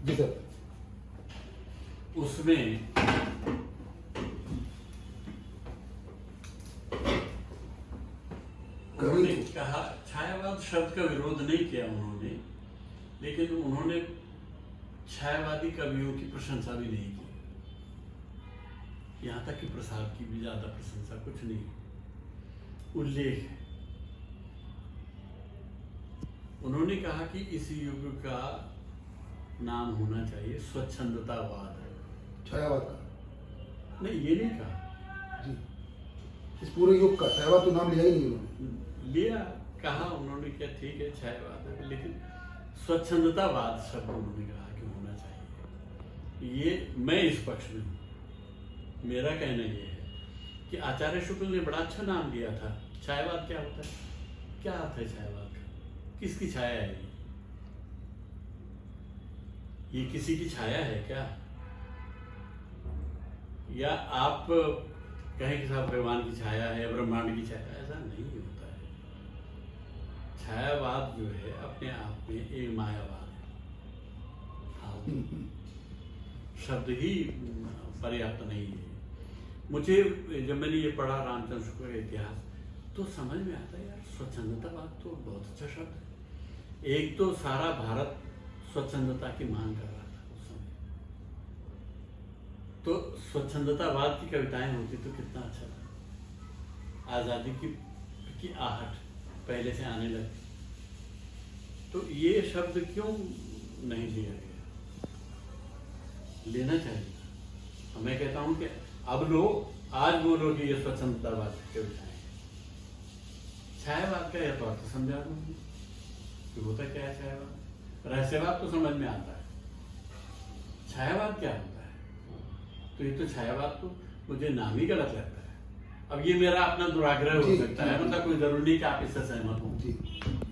जी sir. उसमें उन्होंने कहा, छायावाद शब्द का विरोध नहीं किया उन्होंने, लेकिन उन्होंने छायावादी कवियों की प्रशंसा भी नहीं की, यहाँ तक कि प्रसाद की भी ज्यादा प्रशंसा कुछ नहीं, उल्लेख है। उन्होंने कहा कि इस युग का नाम होना चाहिए स्वच्छंदतावाद। छायावाद का नहीं, ये नहीं कहा जी, इस पूरे युग का छायावाद तो नाम लिया ही नहीं उन्होंने। लिया, कहा उन्होंने क्या ठीक है छायावाद है, लेकिन स्वच्छंदतावाद शब्द उन्होंने कहा कि होना चाहिए। ये मैं इस पक्ष में हूँ। मेरा कहना ये है कि आचार्य शुक्ल ने बड़ा अच्छा नाम दिया था। छायावाद क्या होता है, क्या अर्थ है छायावाद का, किसकी छाया है ये किसी की छाया है क्या, या आप कहें कि साहब भगवान की छाया है, ब्रह्मांड की छाया, ऐसा नहीं होता है। छायावाद जो है अपने आप में एक मायावाद है, शब्द ही पर्याप्त नहीं है। मुझे जब मैंने ये पढ़ा रामचंद्र शुक्ल का इतिहास, तो समझ में आता है यार, स्वच्छंदतावाद तो बहुत अच्छा शब्द है। एक तो सारा भारत स्वच्छंदता की मांग कर रहा था उस समय, तो स्वच्छंदतावाद की कविताएं होती तो कितना अच्छा था। आज़ादी की आहट पहले से आने लगी, तो ये शब्द क्यों नहीं लिया गया, लेना चाहिए। मैं कहता हूं कि अब लो, आज बोलो कि ये स्वच्छंदतावाद की कविताएं हैं। छायावाद का यह तो अर्थ समझा दूंगी कि होता क्या है छायावाद। रहस्यवाद तो समझ में आता है, छायावाद क्या होता है। तो ये तो छायावाद तो मुझे नाम ही गलत लगता है। अब ये मेरा अपना दुराग्रह हो सकता है, मतलब कोई जरूरी नहीं कि आप इससे सहमत हो।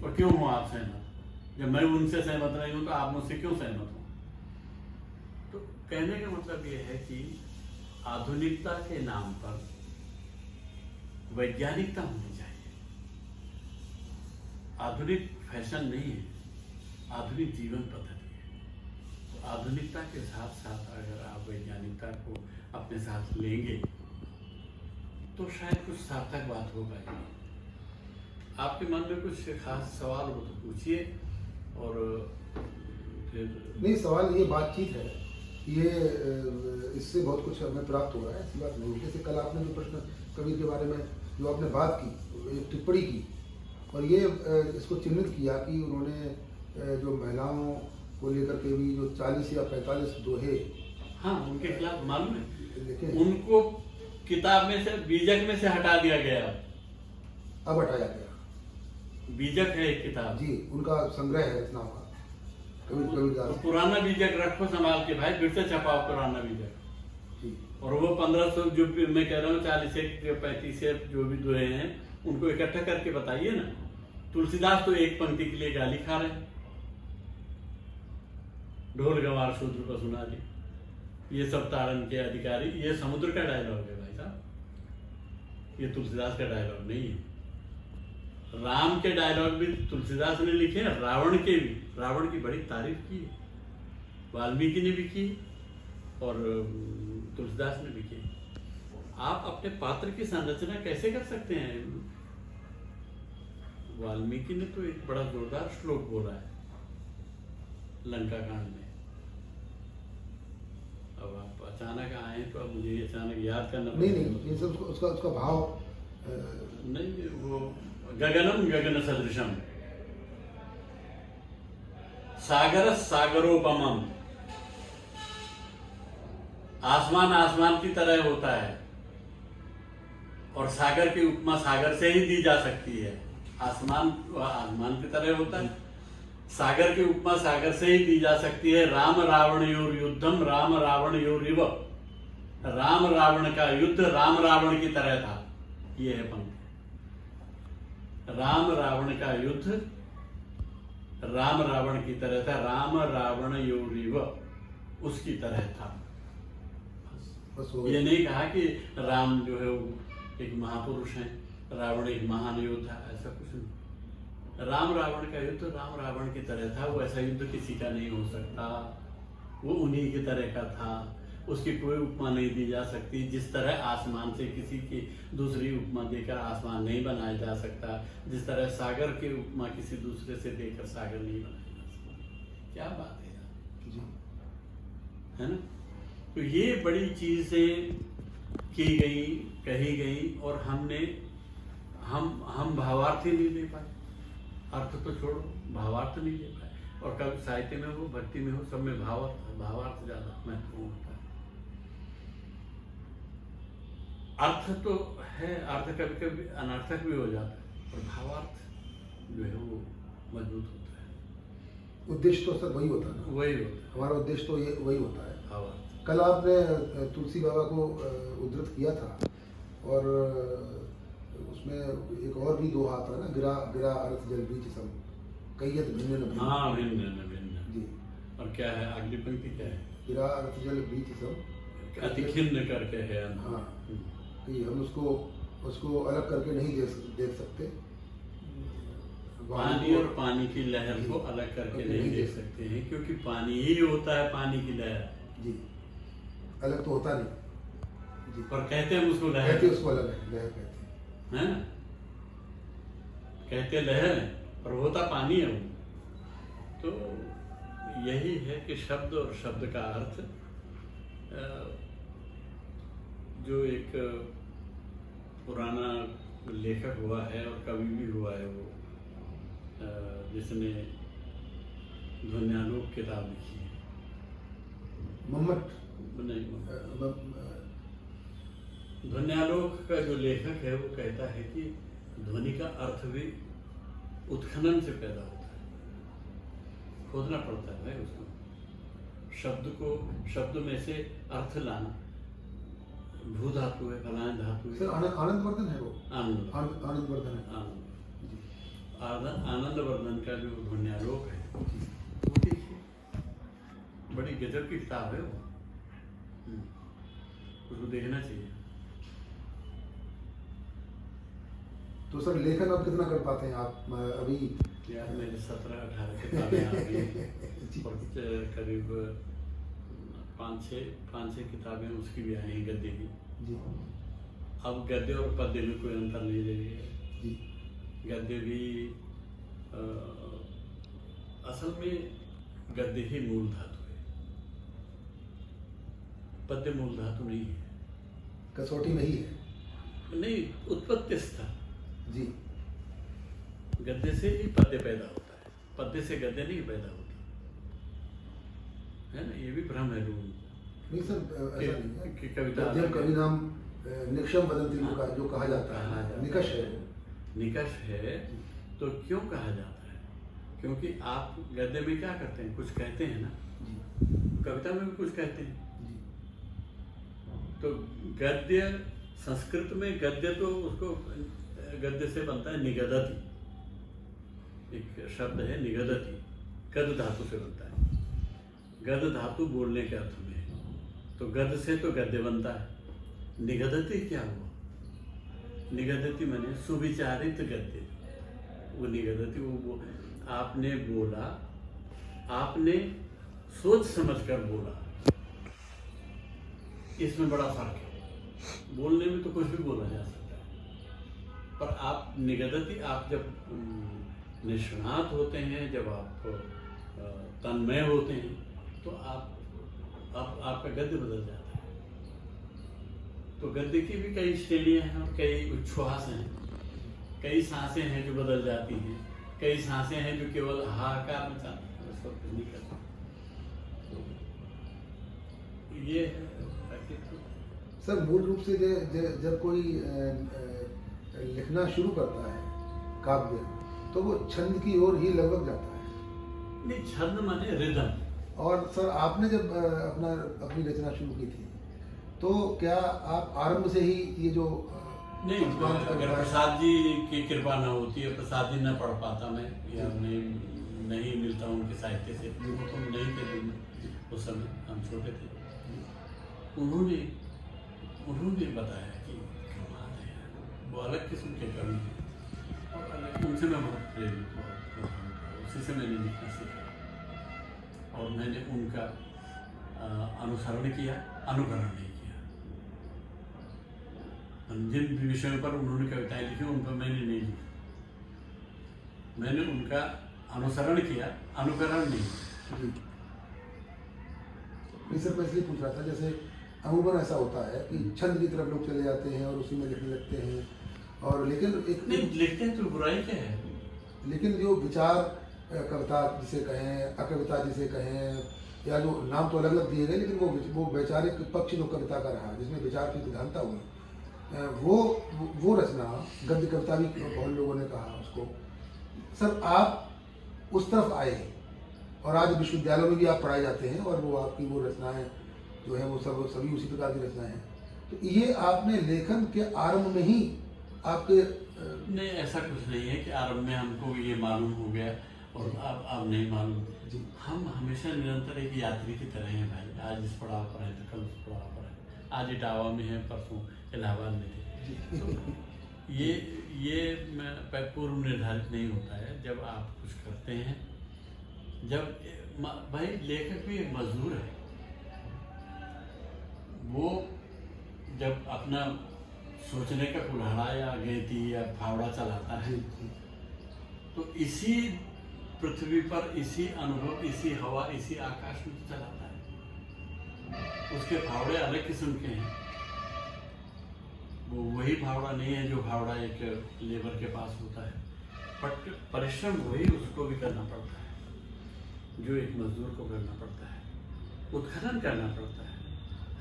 और क्यों हो आप सहमत, जब मैं उनसे सहमत नहीं हूं तो आप मुझसे क्यों सहमत हो। तो कहने का मतलब ये है कि आधुनिकता के नाम पर वैज्ञानिकता होनी चाहिए। आधुनिक फैशन नहीं है, आधुनिक जीवन पद्धति है। तो आधुनिकता के साथ साथ अगर आप वैज्ञानिकता को अपने साथ लेंगे तो शायद कुछ सार्थक बात हो पाएगी। आपके मन में कुछ खास सवाल हो तो पूछिए। और फिर नहीं, सवाल ये बातचीत है, ये इससे बहुत कुछ हमें प्राप्त हो रहा है, ऐसी बात नहीं। जैसे कल आपने जो प्रश्न कवि के बारे में जो आपने बात की, एक टिप्पणी की, और ये इसको चिन्हित किया कि उन्होंने जो महिलाओं को लेकर के भी जो 40 या 45 दोहे, हाँ, उनके खिलाफ मालूम है, लिखे, उनको किताब में से, बीजक में से हटा दिया गया। अब हटाया गया। बीजक है एक किताब जी, उनका संग्रह है रचनाओं का, तो पुराना बीजक रखो संभाल के भाई, फिर से छपाओ पुराना बीजक। जी। और वो 1500 जो मैं कह रहा हूँ 40 या 35 जो भी दोहे हैं, उनको इकट्ठा करके बताइए ना। तुलसीदास तो एक पंक्ति के लिए गाली खा रहे हैं, ढोल गंवार शूद्र पशुनारी, ये सब ताड़न के अधिकारी। ये समुद्र का डायलॉग है भाई साहब, ये तुलसीदास का डायलॉग नहीं है। राम के डायलॉग भी तुलसीदास ने लिखे हैं, रावण के भी। रावण की बड़ी तारीफ की, वाल्मीकि ने भी की और तुलसीदास ने भी की। आप अपने पात्र की संरचना कैसे कर सकते हैं। वाल्मीकि ने तो एक बड़ा जोरदार श्लोक बोला है लंका कांड में। अब आप अचानक आए तो अब मुझे अचानक याद करना नहीं, ये सब उसका भाव नहीं। वो गगनम गगन सदृशम सागर सागरोपमम, आसमान आसमान की तरह होता है, और सागर की उपमा सागर से ही दी जा सकती है। आसमान आसमान की तरह होता है, सागर की उपमा सागर से ही दी जा सकती है। राम रावण योर युद्धम राम रावण योरिव, राम रावण का युद्ध राम रावण की तरह था। ये है पंक्ति, राम रावण का युद्ध राम रावण की तरह था, राम रावण योरिव उसकी तरह था। बस ये नहीं कहा कि राम जो है वो एक महापुरुष है, रावण एक महान योद्धा, ऐसा कुछ नहीं। राम रावण का युद्ध राम रावण की तरह था, वो ऐसा युद्ध किसी का नहीं हो सकता। वो उन्हीं की तरह का था, उसकी कोई उपमा नहीं दी जा सकती। जिस तरह आसमान से किसी की दूसरी उपमा देकर आसमान नहीं बनाया जा सकता, जिस तरह सागर की उपमा किसी दूसरे से देकर सागर नहीं बनाया जा सकता। क्या बात है यार, जी है ना। तो ये बड़ी चीजें की गई, कही गई, और हम भावार्थ ही नहीं दे पाए। अर्थ तो छोड़ो, भावार्थ नहीं दे पाए। और कभी साहित्य में हो, भक्ति में हो, सब में भावार्थ ज्यादा महत्वपूर्ण होता है। अर्थ तो है, अर्थ कभी कभी अनर्थक भी हो जाता है, और भावार्थ जो है वो मजबूत होता है। उद्देश्य तो सर वही होता है ना, वही होता है हमारा उद्देश्य तो ये वही होता है। भावार्थ। कल आपने तुलसी बाबा को उद्धृत किया था, और उसमें एक और भी दोहा था ना, गिरा गिरा अर्थ जल बीच सम कैयत भिन्न न भिन्न। हाँ, भिन्न भिन्न। जी, और क्या है अगली पंक्ति, क्या है? गिरा अर्थ जल बीच सम अति खिन्न करके है अन्न। हाँ, कि हम उसको अलग करके नहीं देख सकते। पानी और पानी की लहर को अलग करके नहीं देख सकते हैं, क्योंकि पानी ही होता है पानी की लहर। जी, अलग तो होता नहीं। जी, पर कहते हैं उसको लहर, कहते उसको अलग है, लहर कहते है ना, कहते लहर है, पर होता पानी है वो। तो यही है कि शब्द और शब्द का अर्थ, जो एक पुराना लेखक हुआ है और कवि भी हुआ है, वो जिसने ध्वन्यालोक किताब लिखी है, मम्मट नहीं, ध्वन्यालोक का जो लेखक है वो कहता है कि ध्वनि का अर्थ भी उत्खनन से पैदा होता है, खोदना पड़ता है भाई उसको। शब्द में से अर्थ लाना, भू धातु है, फलान धातु है। सर आनंदवर्धन है वो, आनंदवर्धन है। आनंदवर्धन का जो ध्वन्यालोक है, वो देखिए, बड़ी गजब की किताब है वो, उसको देखना चाहिए। तो सर लेखन अब कितना कर पाते हैं आप अभी? यार मेरे 17-18 किताबें आ गई हैं, और करीब 5-6 किताबें उसकी भी आई हैं, गद्य की। जी, अब गद्य और पद्य में कोई अंतर नहीं रह गया है। जी, गद्य भी असल में गद्य ही मूल धातु है, पद्य मूल धातु नहीं है। कसौटी नहीं है। नहीं, उत्पत्ति स्था। जी, गद्य से ही पद्य पैदा होता है, पद्य से गद्य नहीं पैदा होता है ना। ये भी भ्रम है लोगों को। नहीं सर, ऐसा नहीं है कि कविता जब कवि नाम निक्षम वदंती जो कहा जाता है, निकष है, निकष है। तो क्यों कहा जाता है? क्योंकि आप गद्य में क्या करते हैं, कुछ कहते हैं ना, कविता में भी कुछ कहते हैं। तो गद्य, संस्कृत में गद्य, तो उसको गद्य से बनता है निगदति, एक शब्द है निगदति, गद धातु से बनता है। गद धातु बोलने के अर्थ में है, तो गद से तो गद्य बनता है। निगदति क्या हुआ? निगदति माने सुविचारित गद्य। वो निगदति, वो आपने बोला, आपने सोच समझ कर बोला, इसमें बड़ा फर्क है। बोलने में तो कुछ भी बोला जा सकता है, पर आप निगदति, आप जब निष्णात होते हैं, जब आप तन्मय होते हैं, तो आपका गद्य बदल जाता है। तो गद्य की भी कई श्रेणियां हैं, और कई उच्छ्वास हैं, कई सांसें हैं जो बदल जाती हैं, कई सांसें हैं जो केवल हाहाकार में जाती हैं, उसको नहीं करता। ये सर मूल रूप से जब कोई लिखना शुरू करता है काव्य, तो वो छंद की ओर ही लगभग जाता है। नहीं, छंद माने रिदम। और सर आपने जब अपनी रचना शुरू की थी, तो क्या आप आरंभ से ही ये जो नहीं, अगर प्रसाद जी की कृपा न होती है, प्रसाद जी न पढ़ पाता मैं, या नहीं मिलता उनके साहित्य से, वो तो नहीं थे उस समय, हम छोटे थे। उन्होंने बताया कि कमाल है, वो अलग किस्म के कवि हैं, और उनसे मैं बहुत प्रेरित हुआ, उसी से मैंने लिखना सीखा, और मैंने उनका अनुसरण किया, अनुकरण नहीं किया। जिन विषयों पर उन्होंने कविताएं लिखी उन पर मैंने नहीं लिखी, मैंने उनका अनुसरण किया, अनुकरण नहीं। जी नहीं सर, मैं इसलिए पूछ रहा था, जैसे अमूमन ऐसा होता है कि छंद की तरफ लोग चले जाते हैं और उसी में लिखने लगते हैं, और लेकिन नहीं लिखते हैं तो बुराई क्या है? लेकिन जो विचार कविता जिसे कहें, अकविता जिसे कहें, या जो नाम तो अलग अलग दिए गए, लेकिन वो वैचारिक पक्ष जो कविता का रहा, जिसमें विचार की प्रधानता हुई, वो रचना गद्य कविता भी बहुत लोगों ने कहा उसको। सर आप उस तरफ आए और आज विश्वविद्यालयों में भी आप पढ़ाए जाते हैं, और वो आपकी वो रचनाएं जो है वो सभी उसी प्रकार की रचनाएं हैं। तो ये आपने लेखन के आरंभ में ही आपके नहीं, ऐसा कुछ नहीं है कि आरंभ में हमको ये मालूम हो गया और अब नहीं मालूम। जी हम हमेशा निरंतर एक यात्री की तरह हैं भाई। आज इस पड़ाव पर है तो कल उस पड़ाव पर है, आज इटावा में है, परसों इलाहाबाद में थे। तो ये पूर्व निर्धारित नहीं होता है। जब आप कुछ करते हैं, जब भाई लेखक भी एक मजदूर है, वो जब अपना सोचने का कुल्हाड़ा या गेंती या फावड़ा चलाता है, तो इसी पृथ्वी पर, इसी अनुभव, इसी हवा, इसी आकाश में तो चलाता है। उसके फावड़े अलग किस्म के हैं, वो वही फावड़ा नहीं है जो फावड़ा एक लेबर के पास होता है, बट परिश्रम वही उसको भी करना पड़ता है जो एक मजदूर को करना पड़ता है। उत्खनन करना पड़ता है।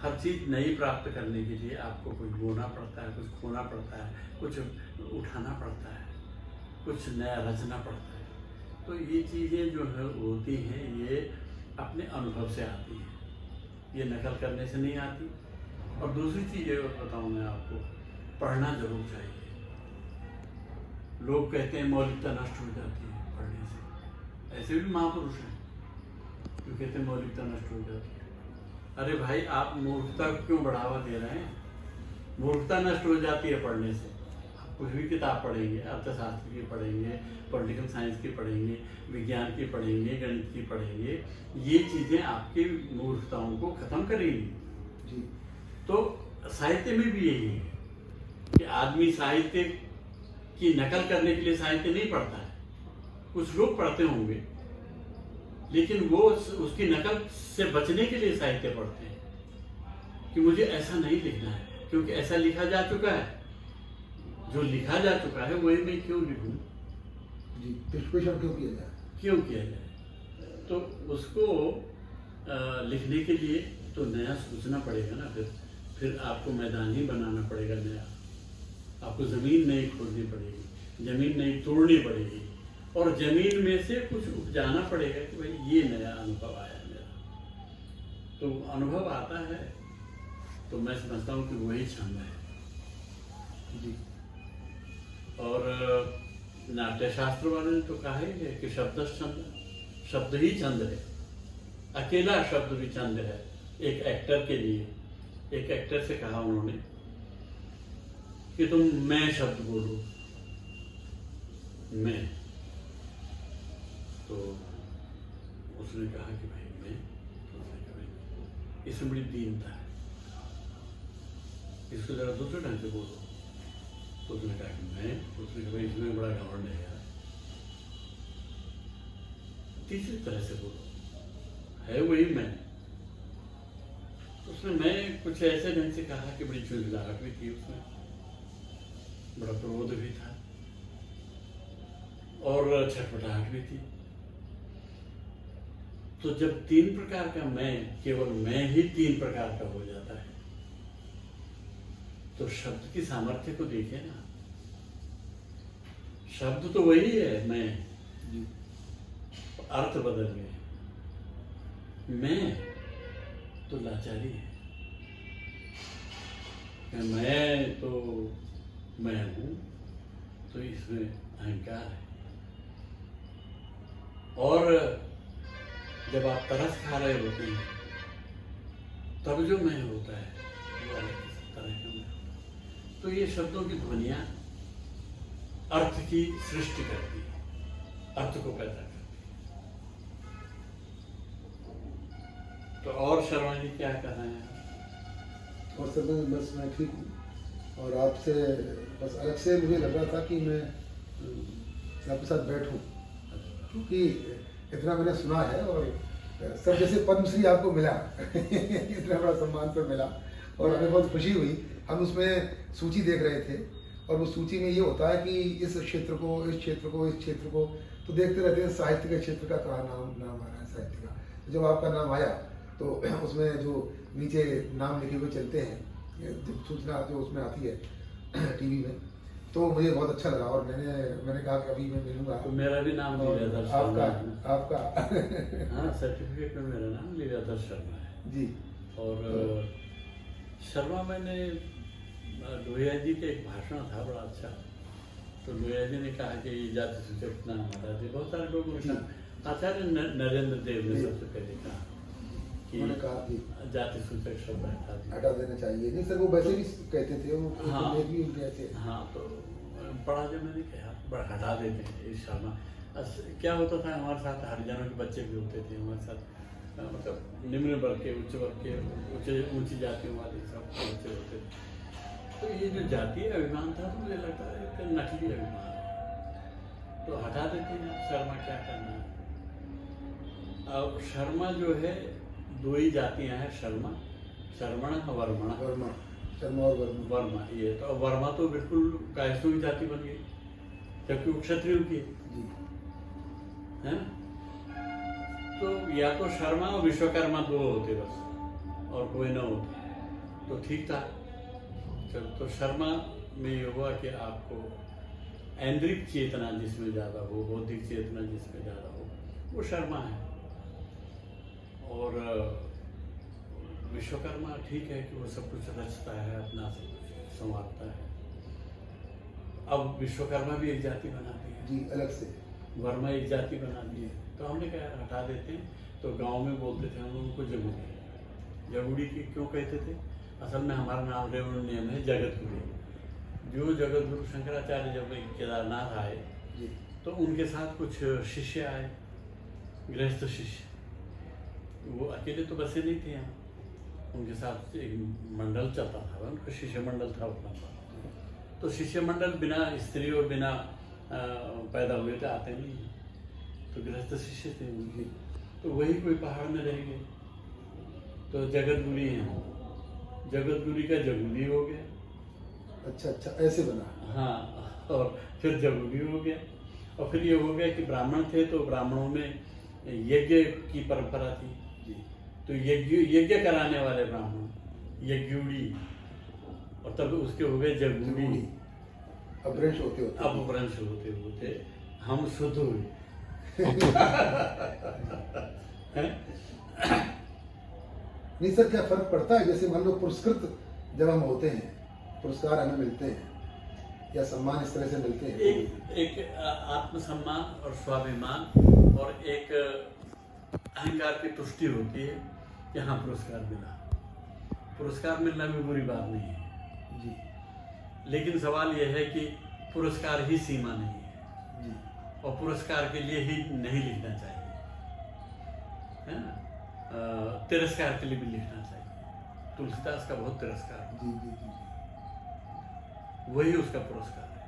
हर चीज़ नई प्राप्त करने के लिए आपको कुछ बोना पड़ता है, कुछ खोना पड़ता है, कुछ उठाना पड़ता है, कुछ नया रचना पड़ता है। तो ये चीज़ें जो है होती हैं, ये अपने अनुभव से आती हैं, ये नकल करने से नहीं आती। और दूसरी चीज़ ये बताऊँ मैं आपको, पढ़ना जरूर चाहिए। लोग कहते हैं मौलिकता नष्ट हो जाती है पढ़ने से, ऐसे भी महापुरुष हैं जो कहते हैं मौलिकता नष्ट हो जाती है। अरे भाई, आप मूर्खता को क्यों बढ़ावा दे रहे हैं? मूर्खता नष्ट हो जाती है पढ़ने से। आप कुछ भी किताब पढ़ेंगे, अर्थशास्त्र की पढ़ेंगे, पॉलिटिकल साइंस की पढ़ेंगे, विज्ञान की पढ़ेंगे, गणित की पढ़ेंगे, ये चीज़ें आपकी मूर्खताओं को ख़त्म करेंगी जी। तो साहित्य में भी यही है कि आदमी साहित्य की नकल करने के लिए साहित्य नहीं पढ़ता है। कुछ लोग पढ़ते होंगे, लेकिन वो उसकी नकल से बचने के लिए साहित्य पढ़ते हैं कि मुझे ऐसा नहीं लिखना है, क्योंकि ऐसा लिखा जा चुका है। जो लिखा जा चुका है वही मैं क्यों लिखूं? जी, पेशवेशन क्यों किया जाए? क्यों किया जाए? तो उसको लिखने के लिए तो नया सोचना पड़ेगा ना। फिर आपको मैदान ही बनाना पड़ेगा नया। आपको ज़मीन नहीं खोदनी पड़ेगी, ज़मीन नहीं तोड़नी पड़ेगी, और ज़मीन में से कुछ उपजाना पड़ेगा कि भाई ये नया अनुभव आया मेरा। तो अनुभव आता है तो मैं समझता हूँ कि वही छंद है जी। और नाट्यशास्त्र वाले ने तो कहा ही है कि शब्द छंद, शब्द ही छंद है। अकेला शब्द भी छंद है एक एक्टर के लिए। एक एक्टर से कहा उन्होंने कि तुम मैं शब्द बोलो, मैं। तो उसने कहा कि भाई मैं, तो उसने कहा भाई इसमें बड़ी दीनता है, इसको जरा दूसरे ढंग से बोलो। तो उसने कहा कि मैं, तो उसने कहा भाई इसमें बड़ा घमंड है यार, तीसरी तरह से बोलो, है वही मैं। उसने मैं कुछ ऐसे ढंग से कहा कि बड़ी चुलबुलाहट भी थी उसमें, बड़ा क्रोध भी था और छटपटाहट भी थी। तो जब तीन प्रकार का मैं, केवल मैं ही तीन प्रकार का हो जाता है, तो शब्द की सामर्थ्य को देखिए ना। शब्द तो वही है मैं, अर्थ बदल गए। मैं तो लाचारी है। मैं तो मैं हूं, तो इसमें अहंकार है। और जब आप तरस खा रहे होते हैं तब जो मैं होता है वो अलग किसी तरह का मैं होता है। तो ये शब्दों की ध्वनियां अर्थ की सृष्टि करती है, अर्थ को पैदा करती है। तो तो और शर्मा जी क्या कर रहे हैं? और सर बस मैं ठीक हूँ और आपसे बस अलग से मुझे लग रहा था कि मैं आपके साथ बैठूं, क्योंकि इतना मैंने सुना है और सर जैसे पद्मश्री आपको मिला इतना बड़ा सम्मान सर मिला और हमें बहुत खुशी हुई। हम उसमें सूची देख रहे थे और उस सूची में ये होता है कि इस क्षेत्र को, इस क्षेत्र को, इस क्षेत्र को, तो देखते रहते हैं साहित्य के क्षेत्र का कहाँ नाम आ रहा है साहित्य का। तो जब आपका नाम आया तो उसमें जो नीचे नाम लिखे हुए चलते हैं, जब सूचना जो उसमें आती है टीवी में, तो मुझे बहुत अच्छा लगा और मैंने कहा कि अभी मैं मिलूंगा। तो मेरा भी नाम लीलाधर शर्मा है। आपका हाँ, सर्टिफिकेट में मेरा नाम लीलाधर शर्मा है जी। और शर्मा, मैंने लोहिया जी का एक भाषण था बड़ा अच्छा, तो लोहिया जी ने कहा कि जाति सूचक नाम हटा दे। बहुत सारे लोगों ने कहा, आचार्य नरेंद्र देव ने सबसे पहले कहा कि उन्होंने कहा कि जाति सूचक शब्द हटा देना चाहिए। नहीं सर, वो वैसे भी कहते थे, वो हाँ, लेख भी उनके ऐसे। हाँ, तो बड़ा जब मैंने कहा बड़ा हटा देते हैं इस शर्मा। क्या होता था हमारे साथ, हरिजनों के बच्चे भी होते थे हमारे साथ, मतलब निम्न वर्ग के, उच्च वर्ग के, ऊंची जातियों वाले सब बच्चे होते थे। तो ये जो जातीय अभिमान था तो मुझे लगता है एक नकली अभिमान है, तो हटा देते हैं। शर्मा क्या करना है? अब शर्मा जो है, दो ही जातियां हैं, शर्मा, शर्मण और वर्मण। वर्मा, शर्मा और वर्मा। वर्मा, ये तो वर्मा तो बिल्कुल कायस्थों की जाति बन गई, जबकि वो क्षत्रियों की जी है ना। तो या तो शर्मा और विश्वकर्मा दो होते बस, और कोई ना होते तो ठीक था। चलो, तो शर्मा में ये हुआ कि आपको ऐन्द्रिक चेतना जिसमें ज़्यादा हो, बौद्धिक चेतना जिसमें ज़्यादा हो, वो शर्मा है। और विश्वकर्मा ठीक है कि वो सब कुछ रचता है, अपना सब कुछ संवारता है। अब विश्वकर्मा भी एक जाति बनाती है जी, अलग से। वर्मा एक जाति बनाती है, तो हमने कहा हटा देते हैं। तो गांव में बोलते थे हम लोगों को जगुड़ी। जगुड़ी की क्यों कहते थे? असल में हमारा नाम रेवण नेम है जगतगुरु। जो जगतगुरु शंकराचार्य जब केदारनाथ आए जी, तो उनके साथ कुछ शिष्य आए, गृहस्थ शिष्य। वो अकेले तो बसे नहीं थे यहाँ, उनके साथ एक मंडल चलता था, उनका शिष्य मंडल था अपना। तो शिष्य मंडल बिना स्त्री और बिना पैदा हुए तो आते नहीं हैं, तो गृहस्थ शिष्य थे उनके। तो वही कोई पहाड़ में रह गए, तो जगतगुरी हैं, जगतगुरी का जगुली हो गया। अच्छा अच्छा, ऐसे बना। हाँ, और फिर जगुली हो गया, और फिर ये हो गया कि ब्राह्मण थे तो ब्राह्मणों में यज्ञ की परंपरा थी जी, तो यज्ञ कराने वाले ब्राह्मण यज्ञुड़ी, और तब उसके हो गए जगुड़ी। अपभ्रंश होते होते अपभ्रंश होते होते हम शुद्ध हुए। नहीं सर, क्या फर्क पड़ता है? जैसे मान लो पुरस्कृत जब हम होते हैं, पुरस्कार हमें मिलते हैं या सम्मान इस तरह से मिलते हैं, एक आत्मसम्मान और स्वाभिमान और एक अहंकार की तुष्टि होती है कि हाँ पुरस्कार मिला। पुरस्कार मिलना भी बुरी बात नहीं है जी, लेकिन सवाल यह है कि पुरस्कार ही सीमा नहीं है जी, और पुरस्कार के लिए ही नहीं लिखना चाहिए, है ना। तिरस्कार के लिए भी लिखना चाहिए। तुलसीदास का बहुत तिरस्कार, जी, जी, जी, वही उसका पुरस्कार है।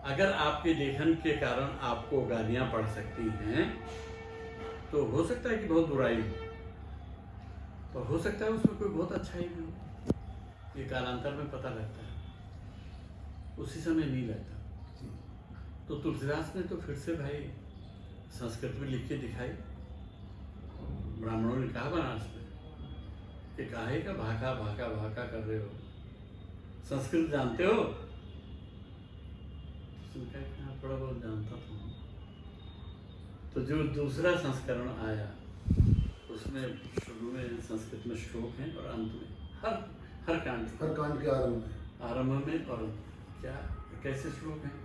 अगर आपके लेखन के कारण आपको गालियां पड़ सकती हैं तो हो सकता है कि बहुत बुराई हो, और हो सकता है उसमें कोई बहुत अच्छाई भी हो। ये कालांतर में पता लगता है, उसी समय नहीं लगता। जी। तो तुलसीदास ने तो फिर से भाई संस्कृत में लिख के दिखाई। ब्राह्मणों ने कहा बनारस में कि काहे का भाका भाका भाका कर रहे हो, संस्कृत जानते हो? उनका हाँ थोड़ा बहुत जानता था। तो जो दूसरा संस्करण आया उसमें शुरू में संस्कृत में श्लोक हैं और अंत में हर कांड के आरंभ में और क्या कैसे श्लोक हैं,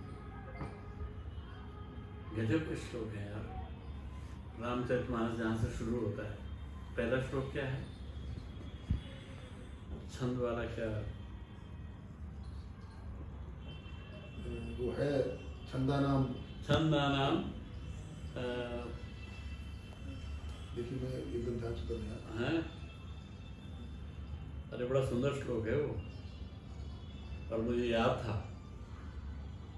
गजब के श्लोक हैं यार। रामचरितमानस जहाँ से शुरू होता है, पहला श्लोक क्या है? छंद वाला क्या वो है? छंदानाम देखिए मैं एकदम ध्यान से कर रहा हैं? अरे बड़ा सुंदर श्लोक है वो, और मुझे याद था।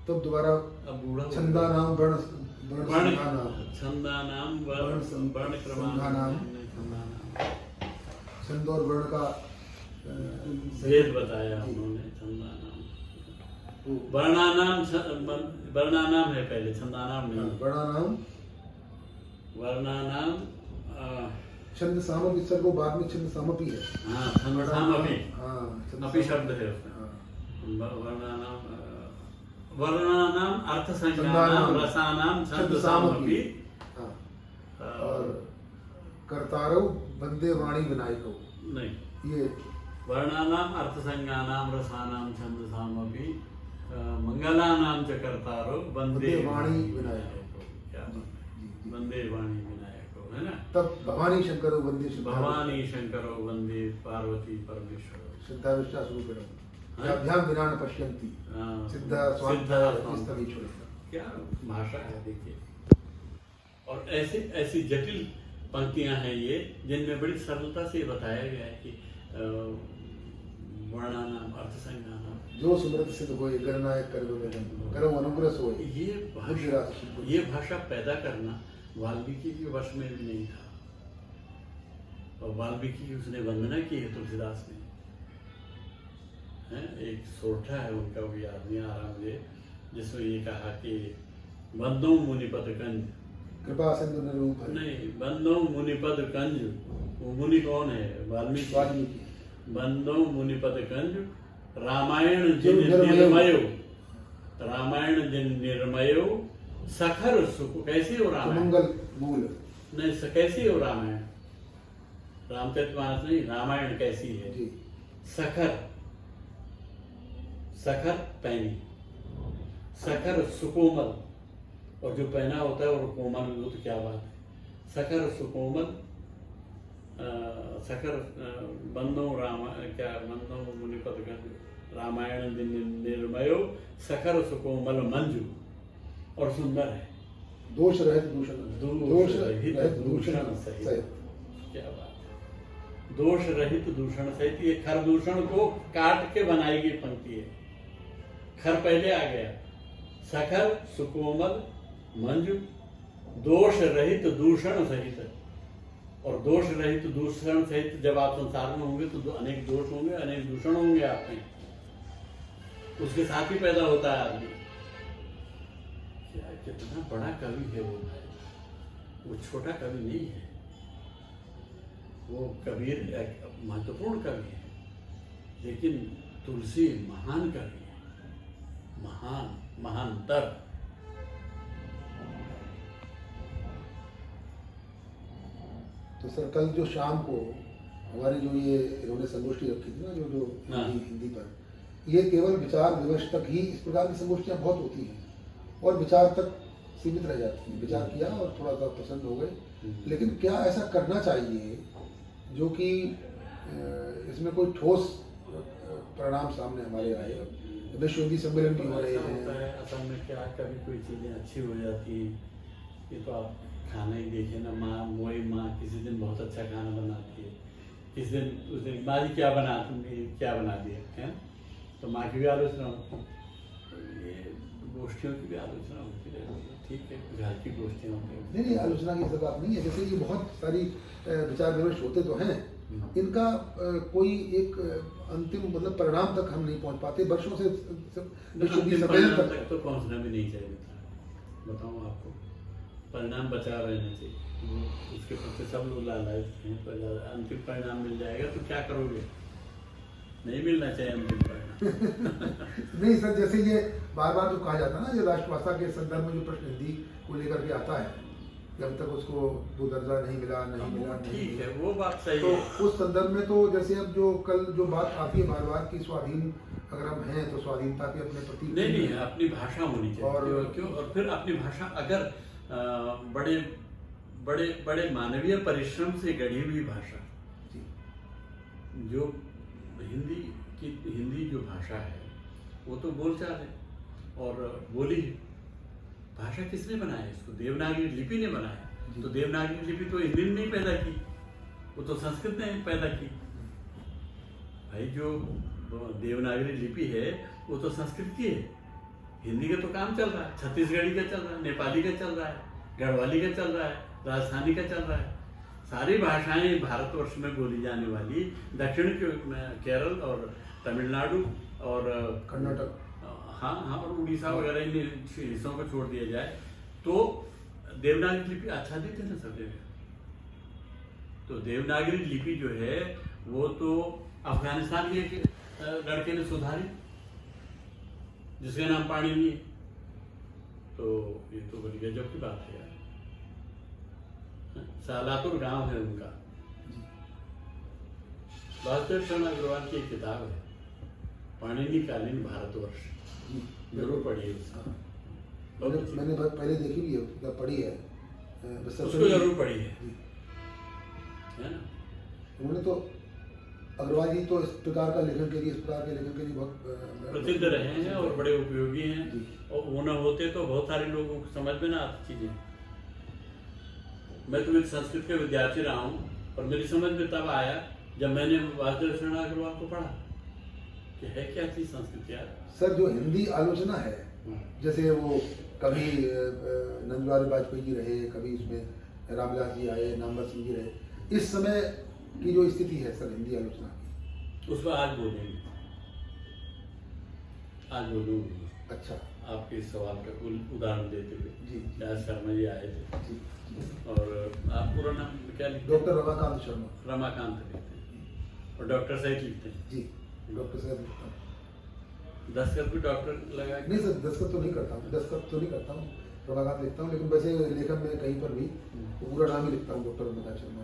तब दोबारा अब बूढ़ा हो गया। छंदानाम वर्ण संघानाम छंदानाम वर्ण वर्ण संघानाम क्रमानाम छंद और वर्ण का भेद बताया जी। उन्होंने। छंदानाम, वो वर्णानाम है पहले, छंदानाम नहीं। वर्णानाम वर्णानाम छंद सामप विसर्ग को बाद में छंद सामपी है। हाँ, छंद सामपि, हाँ छंद अपि सामपी। शब्द है उसमें। हाँ। वर्णानाम अर्थ संज्ञानाम संज्ञानाम, रसानाम छंद छंद सामपि। हाँ। और कर्तारौ वंदे वाणी विनायको, नहीं, ये वर्णानाम अर्थ संज्ञानाम रसानाम छंद सामपि मंगलानाम च कर्तारो वंदे वाणी विनायको। क्या जी, जी, जी। वंदे वाणी विनायको, है ना? तब भवानी शंकरो वंदे श्रद्धा भवानी शंकरो वंदे पार्वती परमेश्वरो। श्रद्धा विश्वास रूपेण हाँ। याभ्याम विना न पश्यन्ति हाँ, सिद्धा सिद्धा स्वात्मा स्तमीश्वर। क्या भाषा है देखिए। और ऐसी ऐसी जटिल पंक्तियां हैं ये, जिनमें बड़ी सरलता से बताया गया है कि वर्णानाम अर्थ संज्ञानाम, जो सुमृत सिद्ध होए गणनायक करो वेदन करो अनुग्रह होए। ये भाषा पैदा करना वाल्मीकि के वश में भी नहीं था। और वाल्मीकि की उसने वंदना की है तुलसीदास ने, है? एक सोठा है उनका, वो याद नहीं आ रहा मुझे, जिसमें ये कहा कि बंदो मुनिपद कंज, कृपा सिंधु निरूप है। नहीं, बंदो मुनिपद कंज, वो मुनि कौन है? वाल्मीकि। वाल्मीकि। बंदो मुनिपद कंज रामायण जिन निर्मयो, रामायण जिन निर्मयो सखर सुख। कैसे हो रामायण? मंगल मूल। नहीं, कैसी हो रामायण? रामचरितमानस नहीं, रामायण कैसी है? जी। सखर, सखर पैनी, सखर सुकोमल, और जो पहना होता है और कोमल, वो तो क्या बात है। सखर सुकोमल, सखर बंदो राम, क्या बंदो मुनिपद गंज रामायण निर्मयो सखर सुकोमल मंजू, और सुंदर है। दोष रहित दूषण, दोष रहित दूषण सहित। सहित। क्या बात है, दोष रहित दूषण सहित। ये खर दूषण को काट के बनाई गई पंक्ति है। खर पहले आ गया, सखर सुकोमल मंजू दोष रहित दूषण सहित। और दोष रहित दूषण सहित जब आप संसार में होंगे तो अनेक दोष होंगे, अनेक दूषण होंगे आप में, उसके साथ ही पैदा होता है आदमी। क्या कितना बड़ा कवि है वो भाई, वो छोटा कवि नहीं है। वो कबीर एक महत्वपूर्ण कवि है, लेकिन तुलसी महान कवि है, महान, महानतर। तो सर कल जो शाम को हमारी जो ये इन्होंने संगोष्ठी रखी थी ना, जो हाँ। हिंदी पर, ये केवल विचार विमर्श तक ही, इस प्रकार की संगोष्ठियाँ बहुत होती हैं और विचार तक सीमित रह जाती हैं। विचार किया और थोड़ा सा पसंद हो गए, लेकिन क्या ऐसा करना चाहिए जो कि इसमें कोई ठोस परिणाम सामने हमारे आए। विश्व हिंदी सम्मेलन भी हो रहे हैं। असल में क्या, कभी कोई चीज़ें अच्छी हो जाती हैं, ये तो आप खाना ही देखे ना। माँ किसी दिन बहुत अच्छा खाना बनाती है, किसी दिन उस दिन माँ जी क्या बना दिया है, तो माँ की भी आलोचना होती है, ये गोष्ठियों की भी आलोचना होती रहती है। ठीक है, घर की गोष्ठियाँ होती हैं। नहीं, आलोचना की सब बात नहीं है। जैसे ये बहुत सारी विचार विमर्श होते तो हैं, इनका कोई एक अंतिम मतलब परिणाम तक हम नहीं पहुंच पाते वर्षों से। परिणाम तक तो पहुंचना भी नहीं चाहिए था, बताऊं आपको। परिणाम बचा रहना चाहिए, उसके प्रति सब लोग लालायित हैं। पर अंतिम परिणाम मिल जाएगा तो क्या करोगे? नहीं मिलना चाहिए अंतिम परिणाम। नहीं सर, जैसे ये बार बार जो कहा जाता है ना, ये राष्ट्रभाषा के संदर्भ में जो प्रश्न हिंदी को लेकर के आता है कि अब तक उसको वो दर्जा नहीं मिला। ठीक है, वो बात सही तो है। उस संदर्भ में तो जैसे अब जो कल जो बात आती है बार बार कि स्वाधीन अगर हम हैं तो स्वाधीनता के अपने प्रति नहीं, अपनी भाषा होनी चाहिए। और क्यों? और फिर अपनी भाषा अगर बड़े बड़े बड़े मानवीय परिश्रम से गढ़ी हुई भाषा, जो हिंदी जो भाषा है वो तो बोलचाल है और बोली है। भाषा किसने बनाया? इसको देवनागरी लिपि ने बनाया। तो देवनागरी लिपि तो हिंदी ने नहीं पैदा की, वो तो संस्कृत ने पैदा की। भाई जो देवनागरी लिपि है वो तो संस्कृत की है, हिंदी का तो काम चल रहा है, छत्तीसगढ़ी का चल रहा है, नेपाली का चल रहा है, गढ़वाली का चल रहा है, राजस्थानी का चल रहा है। सारी भाषाएं भारतवर्ष में बोली जाने वाली दक्षिण केरल और तमिलनाडु और कर्नाटक, हाँ हाँ, और उड़ीसा वगैरह इन हिस्सों को छोड़ दिया जाए तो देवनागरी लिपि आच्छादित है ना सब जगह। तो देवनागरी लिपि जो है वो तो अफगानिस्तान के एक लड़के ने सुधारी जिसका नाम पाणिनि है। तो ये तो बड़ी गजब की बात है यार। सालातुर गांव है उनका। वासुदेव शरण अग्रवाल की एक किताब है पाणिनि कालीन भारतवर्ष, जरूर पढ़िए उसका। मैंने पहले देखी भी है, किताब पढ़ी है, उसको जरूर पढ़ी है ना। उन्होंने तो अग्रवाल जी तो इस प्रकार का लेखन के लिए, इस प्रकार के लेखन के लिए बहुत प्रसिद्ध रहे हैं और बड़े उपयोगी हैं। और वो न होते तो बहुत सारे लोगों को समझ में ना आती चीजें। मैं तो एक संस्कृत का विद्यार्थी रहा हूँ और मेरी समझ में तब आया जब मैंने वासुदेव शरण अग्रवाल को पढ़ा कि है क्या चीज संस्कृत यार। सर जो हिंदी आलोचना है, जैसे वो कभी नंदलाल वाजपेयी जी रहे, कभी उसमें रामविलास जी आए, नामवर सिंह जी रहे, इस समय की जो स्थिति है सर हिंदी आलोचना की, उस पर आज बोलेंगे, आज बोलूँगी। अच्छा, आपके इस सवाल का उदाहरण देते हुए जी आज शर्मा जी आए थे जी, और आप पूरा नाम क्या लिखते हैं? डॉक्टर रमाकांत शर्मा। रमाकांत लिखते हैं और डॉक्टर सहित लिखते हैं जी, डॉक्टर साहब लिखता हूँ। दस्तखत भी डॉक्टर लगा के? नहीं सर, दस्तखत तो नहीं करता हूँ, दस्तखत तो नहीं करता हूँ, रमाकांत लिखता हूँ, लेकिन वैसे लेखन में कहीं पर भी पूरा नाम ही लिखता हूँ, डॉक्टर रमाकांत शर्मा।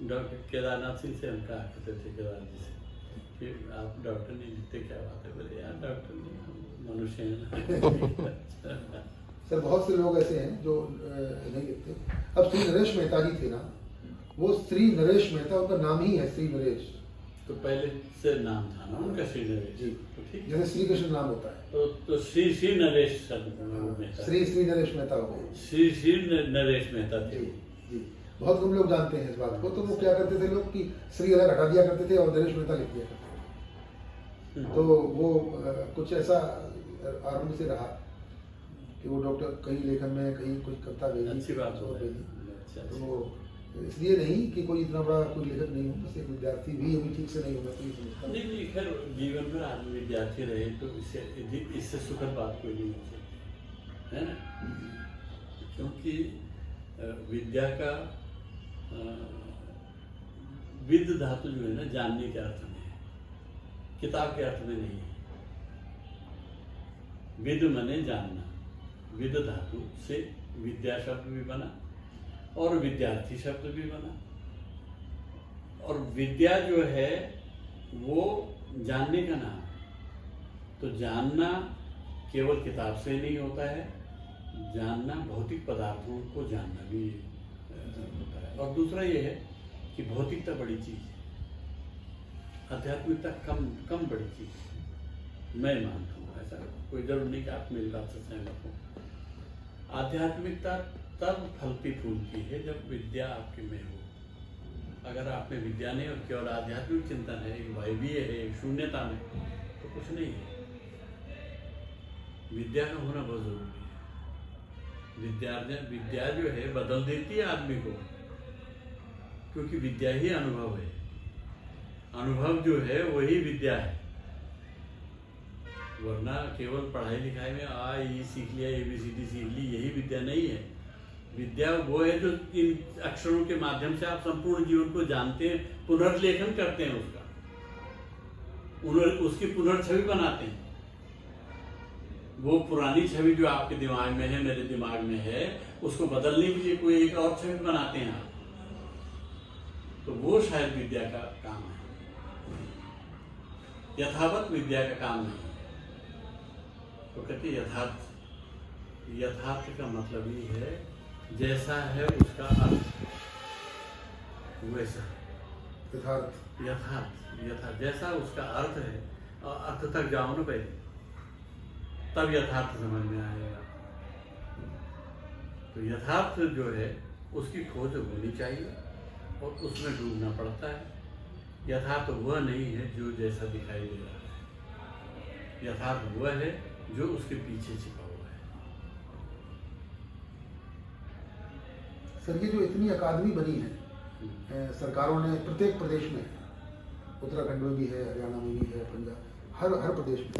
डॉक्टर केदारनाथ सिंह से हम कहा करते थे, केदार जी से, कि आप डॉक्टर नहीं लिखते, क्या बात है? बोले यार डॉक्टर नहीं, हम मनुष्य हैं। सर बहुत से लोग ऐसे हैं जो नहीं लिखते। अब श्री नरेश मेहता जी थे ना, वो श्री नरेश मेहता उनका नाम ही है, श्री नरेश। तो पहले से नाम था ना उनका श्री नरेश जी, तो ठीक, जैसे श्री कृष्ण नाम होता है तो श्री नरेश मेहता, श्री नरेश मेहता हो गए। श्री नरेश मेहता थे। जी जी, बहुत कम लोग जानते हैं इस बात को। तो वो क्या करते थे लोग कि श्री अलग हटा दिया करते थे और नरेश मेहता लिख दिया करते थे। तो वो कुछ ऐसा आरंभ से रहा कि वो डॉक्टर कहीं लेखन में कहीं कुछ कविता भेजी, अच्छी बात हो भेजी। अच्छा, तो इसलिए नहीं कि कोई इतना बड़ा कोई लेखक नहीं हो, बस एक विद्यार्थी भी अभी ठीक से नहीं होना चाहिए समझता हूँ। नहीं खैर जीवन में आदमी विद्यार्थी रहे तो इससे सुखद बात कोई नहीं हो सकती है ना। क्योंकि विद्या का विद धातु जो है ना जानने के अर्थ में है, किताब के अर्थ में नहीं है। विद मने जानना, विद धातु से विद्या शब्द भी बना और विद्यार्थी शब्द भी बना। और विद्या जो है वो जानने का नाम। तो जानना केवल किताब से नहीं होता है, जानना भौतिक पदार्थों को जानना भी होता है। और दूसरा ये है कि भौतिकता बड़ी चीज है, आध्यात्मिकता कम बड़ी चीज है। मैं मानता हूँ ऐसा, कोई जरूर नहीं कि आप मेरी बात से सहमत हो। आध्यात्मिकता तब फलती फूलती है जब विद्या आपके में हो। अगर आप में विद्या नहीं और केवल आध्यात्मिक चिंतन है, एक वायवीय है, एक शून्यता में, तो कुछ नहीं है। विद्या का होना बहुत जरूरी है। विद्या जो है बदल देती है आदमी को, क्योंकि विद्या ही अनुभव है। अनुभव जो है वही विद्या है। वरना केवल पढ़ाई लिखाई में आ ई सीख लिया, ABCD सीख ली, यही विद्या नहीं है। विद्या वो है जो इन अक्षरों के माध्यम से आप संपूर्ण जीवन को जानते हैं, पुनर्लेखन करते हैं उसकी पुनर्छवि बनाते हैं। वो पुरानी छवि जो आपके दिमाग में है, मेरे दिमाग में है, उसको बदलने के लिए कोई एक और छवि बनाते हैं आप। तो वो शायद विद्या का काम है, यथावत विद्या का काम नहीं। तो कहते यथार्थ का मतलब ये है जैसा है उसका अर्थ वैसा। यथार्थ जैसा उसका अर्थ है, और अर्थ तक जाओ ना पहले, तब यथार्थ समझ में आएगा। तो यथार्थ जो है उसकी खोज होनी चाहिए और उसमें डूबना पड़ता है। यथार्थ वह नहीं है जो जैसा दिखाई दे रहा है, यथार्थ वह है जो उसके पीछे छिपा हुआ है। सर ये जो इतनी अकादमी बनी है सरकारों ने, प्रत्येक प्रदेश में, उत्तराखंड में भी है, हरियाणा में भी है, पंजाब, हर प्रदेश में,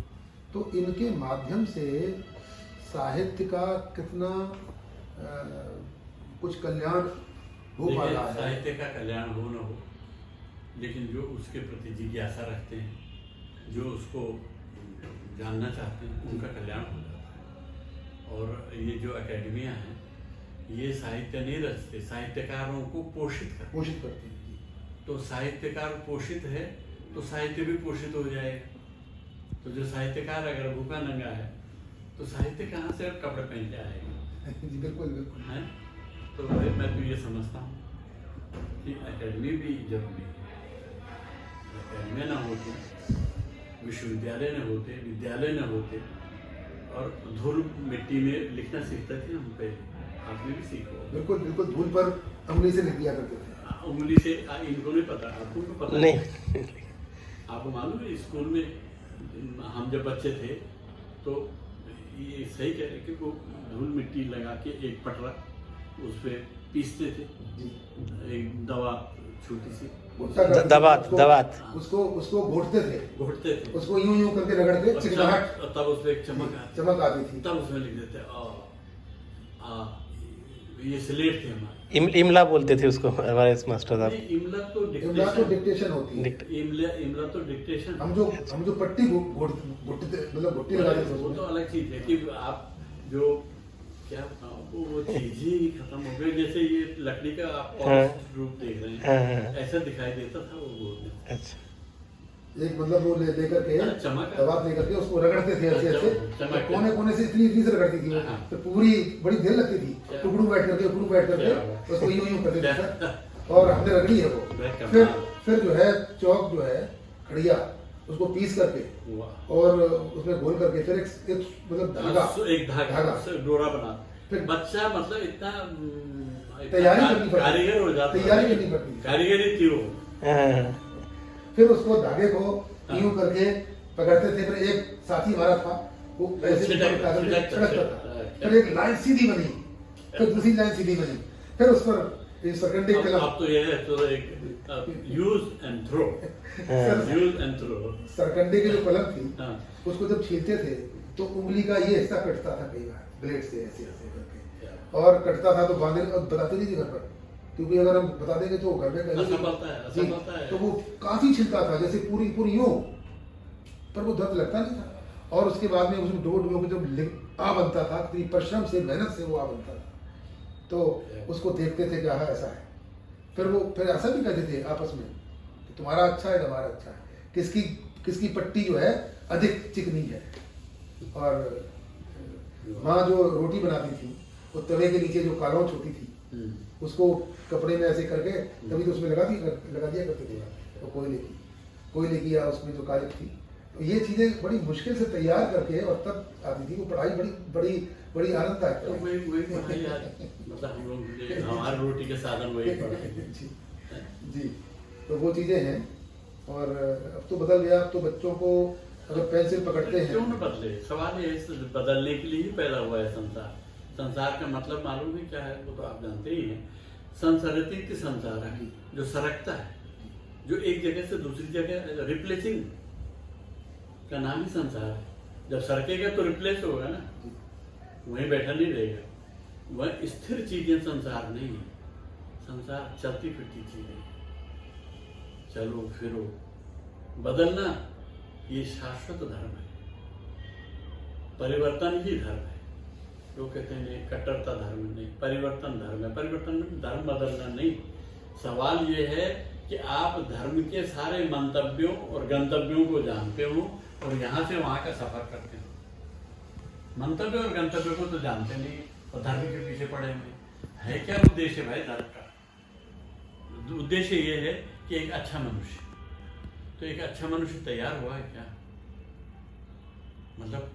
तो इनके माध्यम से साहित्य का कितना कुछ कल्याण हो पा रहा है। साहित्य का कल्याण हो न हो, लेकिन जो उसके प्रति जिज्ञासा रखते हैं, जो उसको जानना चाहते हैं, उनका कल्याण हो जाता है। और ये जो अकेडमियाँ हैं, ये साहित्य नहीं रचते, साहित्यकारों को पोषित करते हैं। तो साहित्यकार पोषित है तो साहित्य भी पोषित हो जाएगा। तो जो साहित्यकार अगर भूखा नंगा है तो साहित्य कहाँ से और कपड़े पहन के आएगा? जी बिल्कुल बिल्कुल है। तो मैं तो ये समझता हूँ कि अकेडमी भी जरूरी है। अकेडमी ना होती, विश्वविद्यालय न होते, विद्यालय न होते, और धूल मिट्टी में लिखना सीखते थे हम पहले, आपने भी सीखो। बिल्कुल बिल्कुल, धूल पर उंगली से लिख दिया करते थे। उंगली से इनको नहीं पता, आपको तो पता नहीं। आपको मालूम है स्कूल में हम जब बच्चे थे तो ये सही कह रहे कि वो धूल मिट्टी लगा के एक पटरा उस पर पीसते थे, एक दवा छोटी सी दवात उसको घोटते थे, थे, उसको यूं यूं करके रगड़ते, चिकनाहट, तब उसमें एक चमक आती थी, तब उसमें लिख देते। ये स्लेट थे हमारे, इमला बोलते थे उसको हमारे मास्टर साहब। इमला तो डिक्टेशन होती है। इमला तो डिक्टेशन। हम जो पट्टी घोटते, मतलब घोटी लगाते थे, वो तो अलग चीज है कि आप जो क्या वो चीज ही खत्म हो गई। जैसे ये लकड़ी का आप रूप देख रहे हैं, ऐसा दिखाई देता था वो बोर्ड में। अच्छा, एक मतलब वो लेकर के दवात लेकर के उसको रगड़ते थे ऐसे ऐसे, कोने कोने से इतनी से रगड़ती थी वो, तो पूरी बड़ी देर लगती थी, टुकड़ू बैठ करके उसको यूं यूं करते थे सर, और हमने रगड़ी है वो। फिर जो है चौक जो है खड़िया, उसको पीस करके और उसमें घोल करके फिर एक मतलब धागा डोरा बना, फिर बच्चा मतलब इतना तैयारी करनी पड़ती, कारीगर हो जाता, तैयारी करनी पड़ती, कारीगरी थी वो। फिर उसको धागे को यूं करके पकड़ते थे, फिर एक साथी हमारा था वो ऐसे छिड़कता था, फिर एक लाइन सीधी बनी, फिर दूसरी लाइन सीधी बनी, फिर उस पर सरकंडे कलम। अब तो ये है तो एक use and throw, use and throw. सरकंडे की जो कलम थी उसको जब छीलते थे तो उंगली का ये हिस्सा कटता था कई बार ब्लेड से ऐसे ऐसे करके, और कटता था तो बांधे बताते नहीं थे घर पर, क्योंकि अगर हम बता देंगे तो घर में तो वो काफी छिलता था, जैसे पूरी यूं, पर वो दर्द लगता नहीं था। और उसके बाद में उसमें डो जब आ बनता था, इतनी परिश्रम से मेहनत से वो आ बनता था, तो उसको देखते थे कि हाँ ऐसा है। फिर ऐसा भी कहते थे आपस में कि तुम्हारा अच्छा है हमारा अच्छा है, किसकी पट्टी जो है अधिक चिकनी है। और माँ जो रोटी बनाती थी वो तवे के नीचे जो कालौच होती थी उसको कपड़े में ऐसे करके तभी तो उसमें लगा दिया करते थे, तो कोयले की या उसमें जो कालिक थी, तो ये चीजें बड़ी मुश्किल से तैयार करके और तब आती थी वो पढ़ाई, बड़ी आनंददायक। तो वही पढ़ाई मतलब हम लोग हमारी रोटी के साधन वही पढ़ाई जी, तो वो चीजें हैं। और अब तो बदल गया, अब तो बच्चों को अगर पेंसिल पकड़ते हैं, क्यों न बदले, सवाल ये बदलने के लिए ही पैदा हुआ है संसार का मतलब मालूम है क्या है, वो तो आप जानते ही हैं। संसारित संसार है जो सरकता है, जो एक जगह से दूसरी जगह रिप्लेसिंग का नाम ही संसार है। जब सरकेगा तो रिप्लेस होगा ना, वहीं बैठा नहीं रहेगा। वह स्थिर चीजें संसार नहीं है, संसार चलती फिरती चीजें, चलो फिरो। बदलना ये शाश्वत धर्म है, परिवर्तन ही धर्म है। लोग कहते हैं नहीं कट्टरता धर्म नहीं, परिवर्तन धर्म है। परिवर्तन में धर्म बदलना नहीं, सवाल ये है कि आप धर्म के सारे मंतव्यों और गंतव्यों को जानते हो और यहाँ से वहाँ का सफर करते हो। मंतव्य और गंतव्य को तो जानते नहीं और धर्म के पीछे पड़े हुए है। क्या उद्देश्य भाई धर्म का? उद्देश्य ये है कि एक अच्छा मनुष्य, तो एक अच्छा मनुष्य तैयार हुआ है क्या? मतलब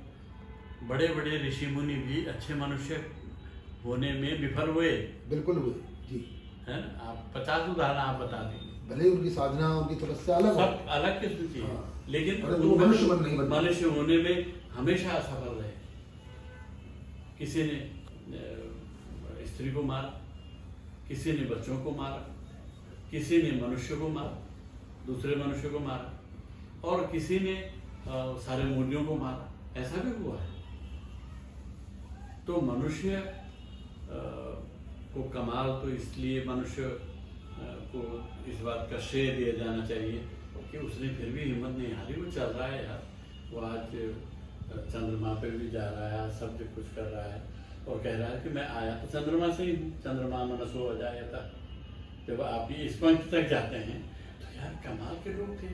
बड़े बड़े ऋषि मुनि भी अच्छे मनुष्य होने में विफल हुए, बिल्कुल हुए। जी। है ना? आप 50 उदाहरण आप बता देंगे, भले ही उनकी साधना उनकी तपस्या अलग हो, सब अलग किस्म की है, हाँ। लेकिन परंतु वो मनुष्य बन नहीं बनते। मनुष्य होने में हमेशा असफल रहे। किसी ने स्त्री को मारा, किसी ने बच्चों को मारा, किसी ने मनुष्य को मारा, दूसरे मनुष्य को मारा, और किसी ने सारे मूर्तियों को मारा। ऐसा भी हुआ है। तो मनुष्य को कमाल तो इसलिए मनुष्य को इस बात का श्रेय दिया जाना चाहिए कि उसने फिर भी हिम्मत नहीं हारी। वो चल रहा है यार, वो आज चंद्रमा पे भी जा रहा है, सब कुछ कर रहा है और कह रहा है कि मैं आया तो चंद्रमा से ही हूँ, चंद्रमा मनसो हो जाए था। जब आप इस पंक्ति तक जाते हैं तो यार कमाल के लोग थे।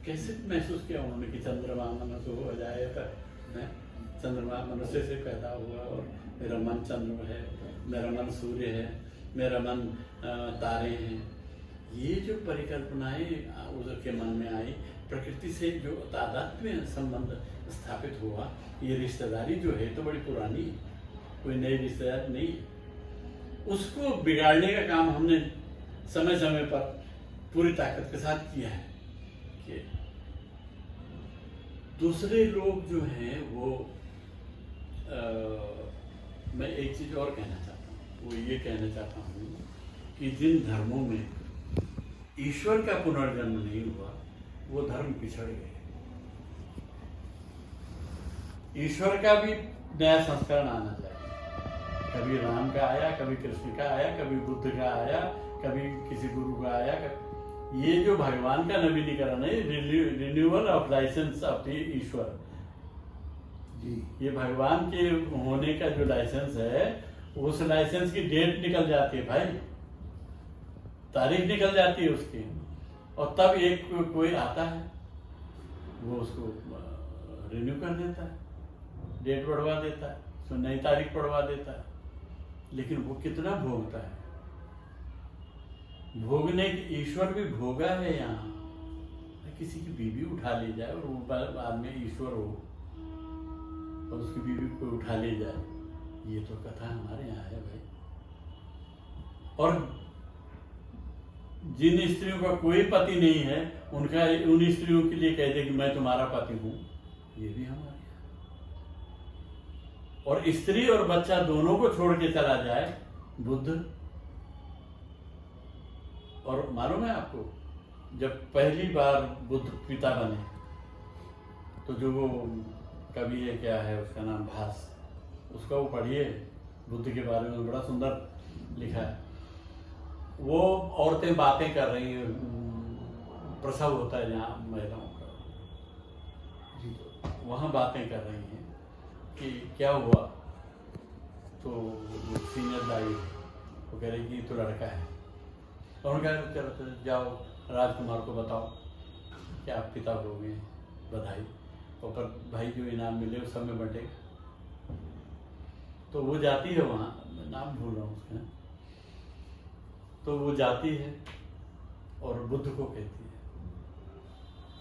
कैसे महसूस किया उन्होंने कि चंद्रमा मनसो हो जाए था। चंद्रमा मनुष्य से पैदा हुआ और मेरा मन चंद्र है, मेरा मन सूर्य है, मेरा मन तारे हैं। ये जो परिकल्पनाएं उसके मन में आई, प्रकृति से जो तादात्म्य संबंध स्थापित हुआ, ये रिश्तेदारी जो है तो बड़ी पुरानी है, कोई नई रिश्तेदारी नहीं है। उसको बिगाड़ने का काम हमने समय समय पर पूरी ताकत के साथ किया है कि दूसरे लोग जो हैं वो मैं एक चीज़ और कहना चाहता हूँ, वो ये कहना चाहता हूँ कि जिन धर्मों में ईश्वर का पुनर्जन्म नहीं हुआ वो धर्म पिछड़ गए। ईश्वर का भी नया संस्करण आना चाहिए। कभी राम का आया, कभी कृष्ण का आया, कभी बुद्ध का आया, कभी किसी गुरु का आया। ये जो भगवान का नवीनीकरण है, renewal of licence of the ईश्वर, ये भगवान के होने का जो लाइसेंस है, उस लाइसेंस की डेट निकल जाती है भाई, तारीख निकल जाती है उसकी, और तब एक कोई आता है वो उसको रिन्यू कर देता है, डेट बढ़वा देता है, तो नई तारीख बढ़वा देता है। लेकिन वो कितना भोगता है। भोगने ईश्वर भी भोगा है। यहाँ किसी की बीवी उठा ली जाए और वो बाद में ईश्वर हो और उसकी बीवी को उठा ले जाए, ये तो कथा हमारे यहाँ है भाई। और जिन स्त्रियों का कोई पति नहीं है, उनका उन स्त्रियों के लिए कह दे कि मैं तुम्हारा पति हूं, ये भी हमारे यहाँ। और स्त्री और बच्चा दोनों को छोड़ के चला जाए बुद्ध। और मालूम है आपको, जब पहली बार बुद्ध पिता बने तो जो वो कवि है, क्या है उसका नाम, भास, उसका वो पढ़िए, बुद्ध के बारे में बड़ा सुंदर लिखा है। वो औरतें बातें कर रही हैं, प्रसव होता है जहाँ महिलाओं का, वहाँ बातें कर रही हैं कि क्या हुआ। तो सीनियर दाई वो कह रही कि तो लड़का है, और उन्होंने कहा चलो जाओ राजकुमार को बताओ कि आप पिता हो गए, बधाई, और पर भाई जो इनाम मिले उस सब में बंटेगा। तो वो जाती है वहाँ, मैं नाम भूल रहा हूँ उसका, तो वो जाती है और बुद्ध को कहती है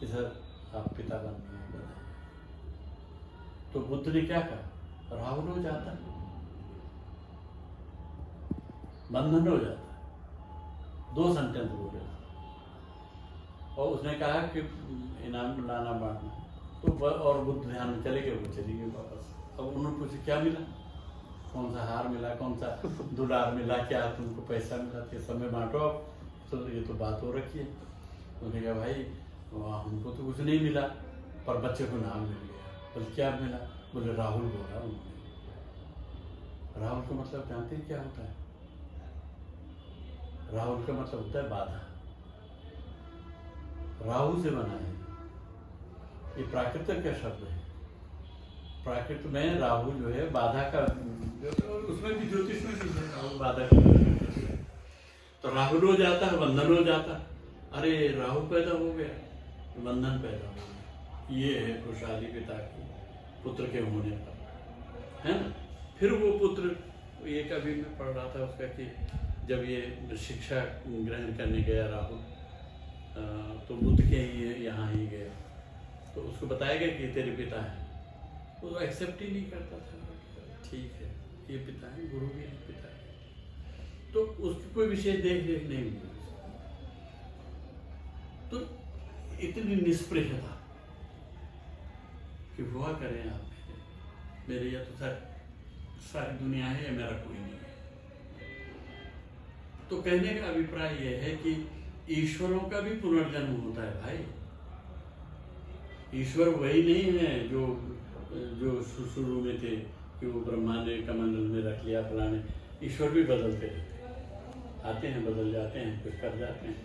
कि सर आप पिता बन गए, बधाई। तो बुद्ध ने क्या कहा, राहुल हो जाता है, बंधन हो जाता है। 2 सेंटेंस बोले और उसने कहा कि इनाम लाना बांटना, तो और बुद्ध ध्यान में चले गए, वो चली गई वापस। अब उन्होंने पूछा क्या मिला, कौन सा हार मिला, कौन सा दुलार मिला, क्या तुमको पैसा मिला, तो सब में बांटो आप, तो ये तो बात हो रखी है। उन्होंने कहा भाई हमको तो कुछ नहीं मिला, पर बच्चे को नाम मिल गया। बोले क्या मिला, बोले राहुल बोला उन्होंने। राहुल का मतलब जानते हैं क्या होता है? राहुल का मतलब होता है बाधा। राहु से बना है, ये प्राकृतिक का शब्द है। प्राकृत में राहु जो है बाधा का, उसमें भी ज्योतिष में भी है राहु बाधा का। तो राहुल हो जाता है, बंधन हो जाता है। अरे राहु पैदा हो गया, बंधन पैदा हो गया। ये है खुशहाली पिता की पुत्र के होने पर, है ना। फिर वो पुत्र, ये कभी मैं पढ़ रहा था उसका कि जब ये शिक्षा ग्रहण करने गया राहुल, तो बुद्ध के ही यहाँ ही गया, तो उसको बताया गया कि तेरे पिता है। वो एक्सेप्ट ही नहीं करता था। ठीक है, ये पिता है, गुरु भी पिता है। तो उसकी कोई विशेष देख रेख नहीं हुई। तो इतनी निष्प्रेक्षता कि हुआ करें आप मेरे या तो सारी दुनिया है या मेरा कोई नहीं है। तो कहने का अभिप्राय यह है कि ईश्वरों का भी पुनर्जन्म होता है भाई। ईश्वर वही नहीं है जो जो शुरू में थे कि वो ब्रह्मांड ने कमंडल में रख लिया फलाने। ईश्वर भी बदलते रहते हैं, आते हैं बदल जाते हैं, कुछ कर जाते हैं,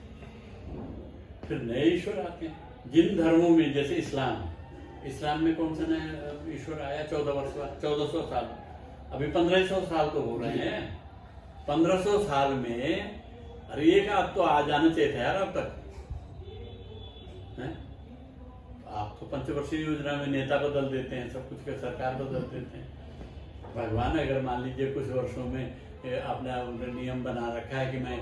फिर नए ईश्वर आते हैं। जिन धर्मों में जैसे इस्लाम में कौन सा नया ईश्वर आया 14 वर्ष बाद, 1400 साल, अभी 1500 साल तो हो रहे हैं। 1500 साल में अरे एक आप तो आ जाना चाहिए था यार अब तक है? आप तो पंचवर्षीय योजना में नेता बदल देते हैं, सब कुछ का सरकार बदल देते हैं। भगवान अगर मान लीजिए कुछ वर्षों में अपना नियम बना रखा है कि मैं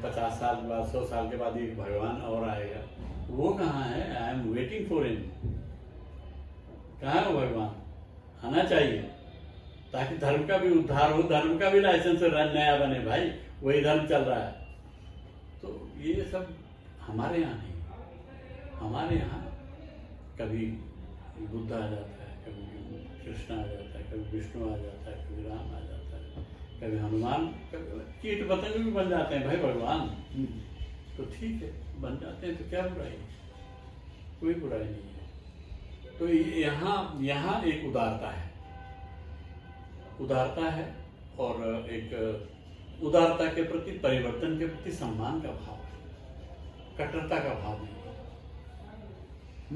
50 साल बाद 100 साल के बाद एक भगवान और आएगा, वो कहाँ है? I am waiting for him. कहाँ है वो भगवान? आना चाहिए ताकि धर्म का भी उद्धार हो, धर्म का भी लाइसेंस नया बने भाई, वही धर्म चल रहा है। तो ये सब हमारे यहाँ नहीं। हमारे यहाँ कभी बुद्ध आ जाता है, कभी कृष्ण आ जाता है, कभी विष्णु आ जाता है, कभी राम आ जाता है, कभी हनुमान, कभी कीट पतंग भी बन जाते हैं भाई भगवान। तो ठीक है, बन जाते हैं तो क्या बुराई है? कोई बुराई नहीं है। तो यहाँ एक उदारता है और एक उदारता के प्रति, परिवर्तन के प्रति सम्मान का भाव, कट्टरता का भाव नहीं।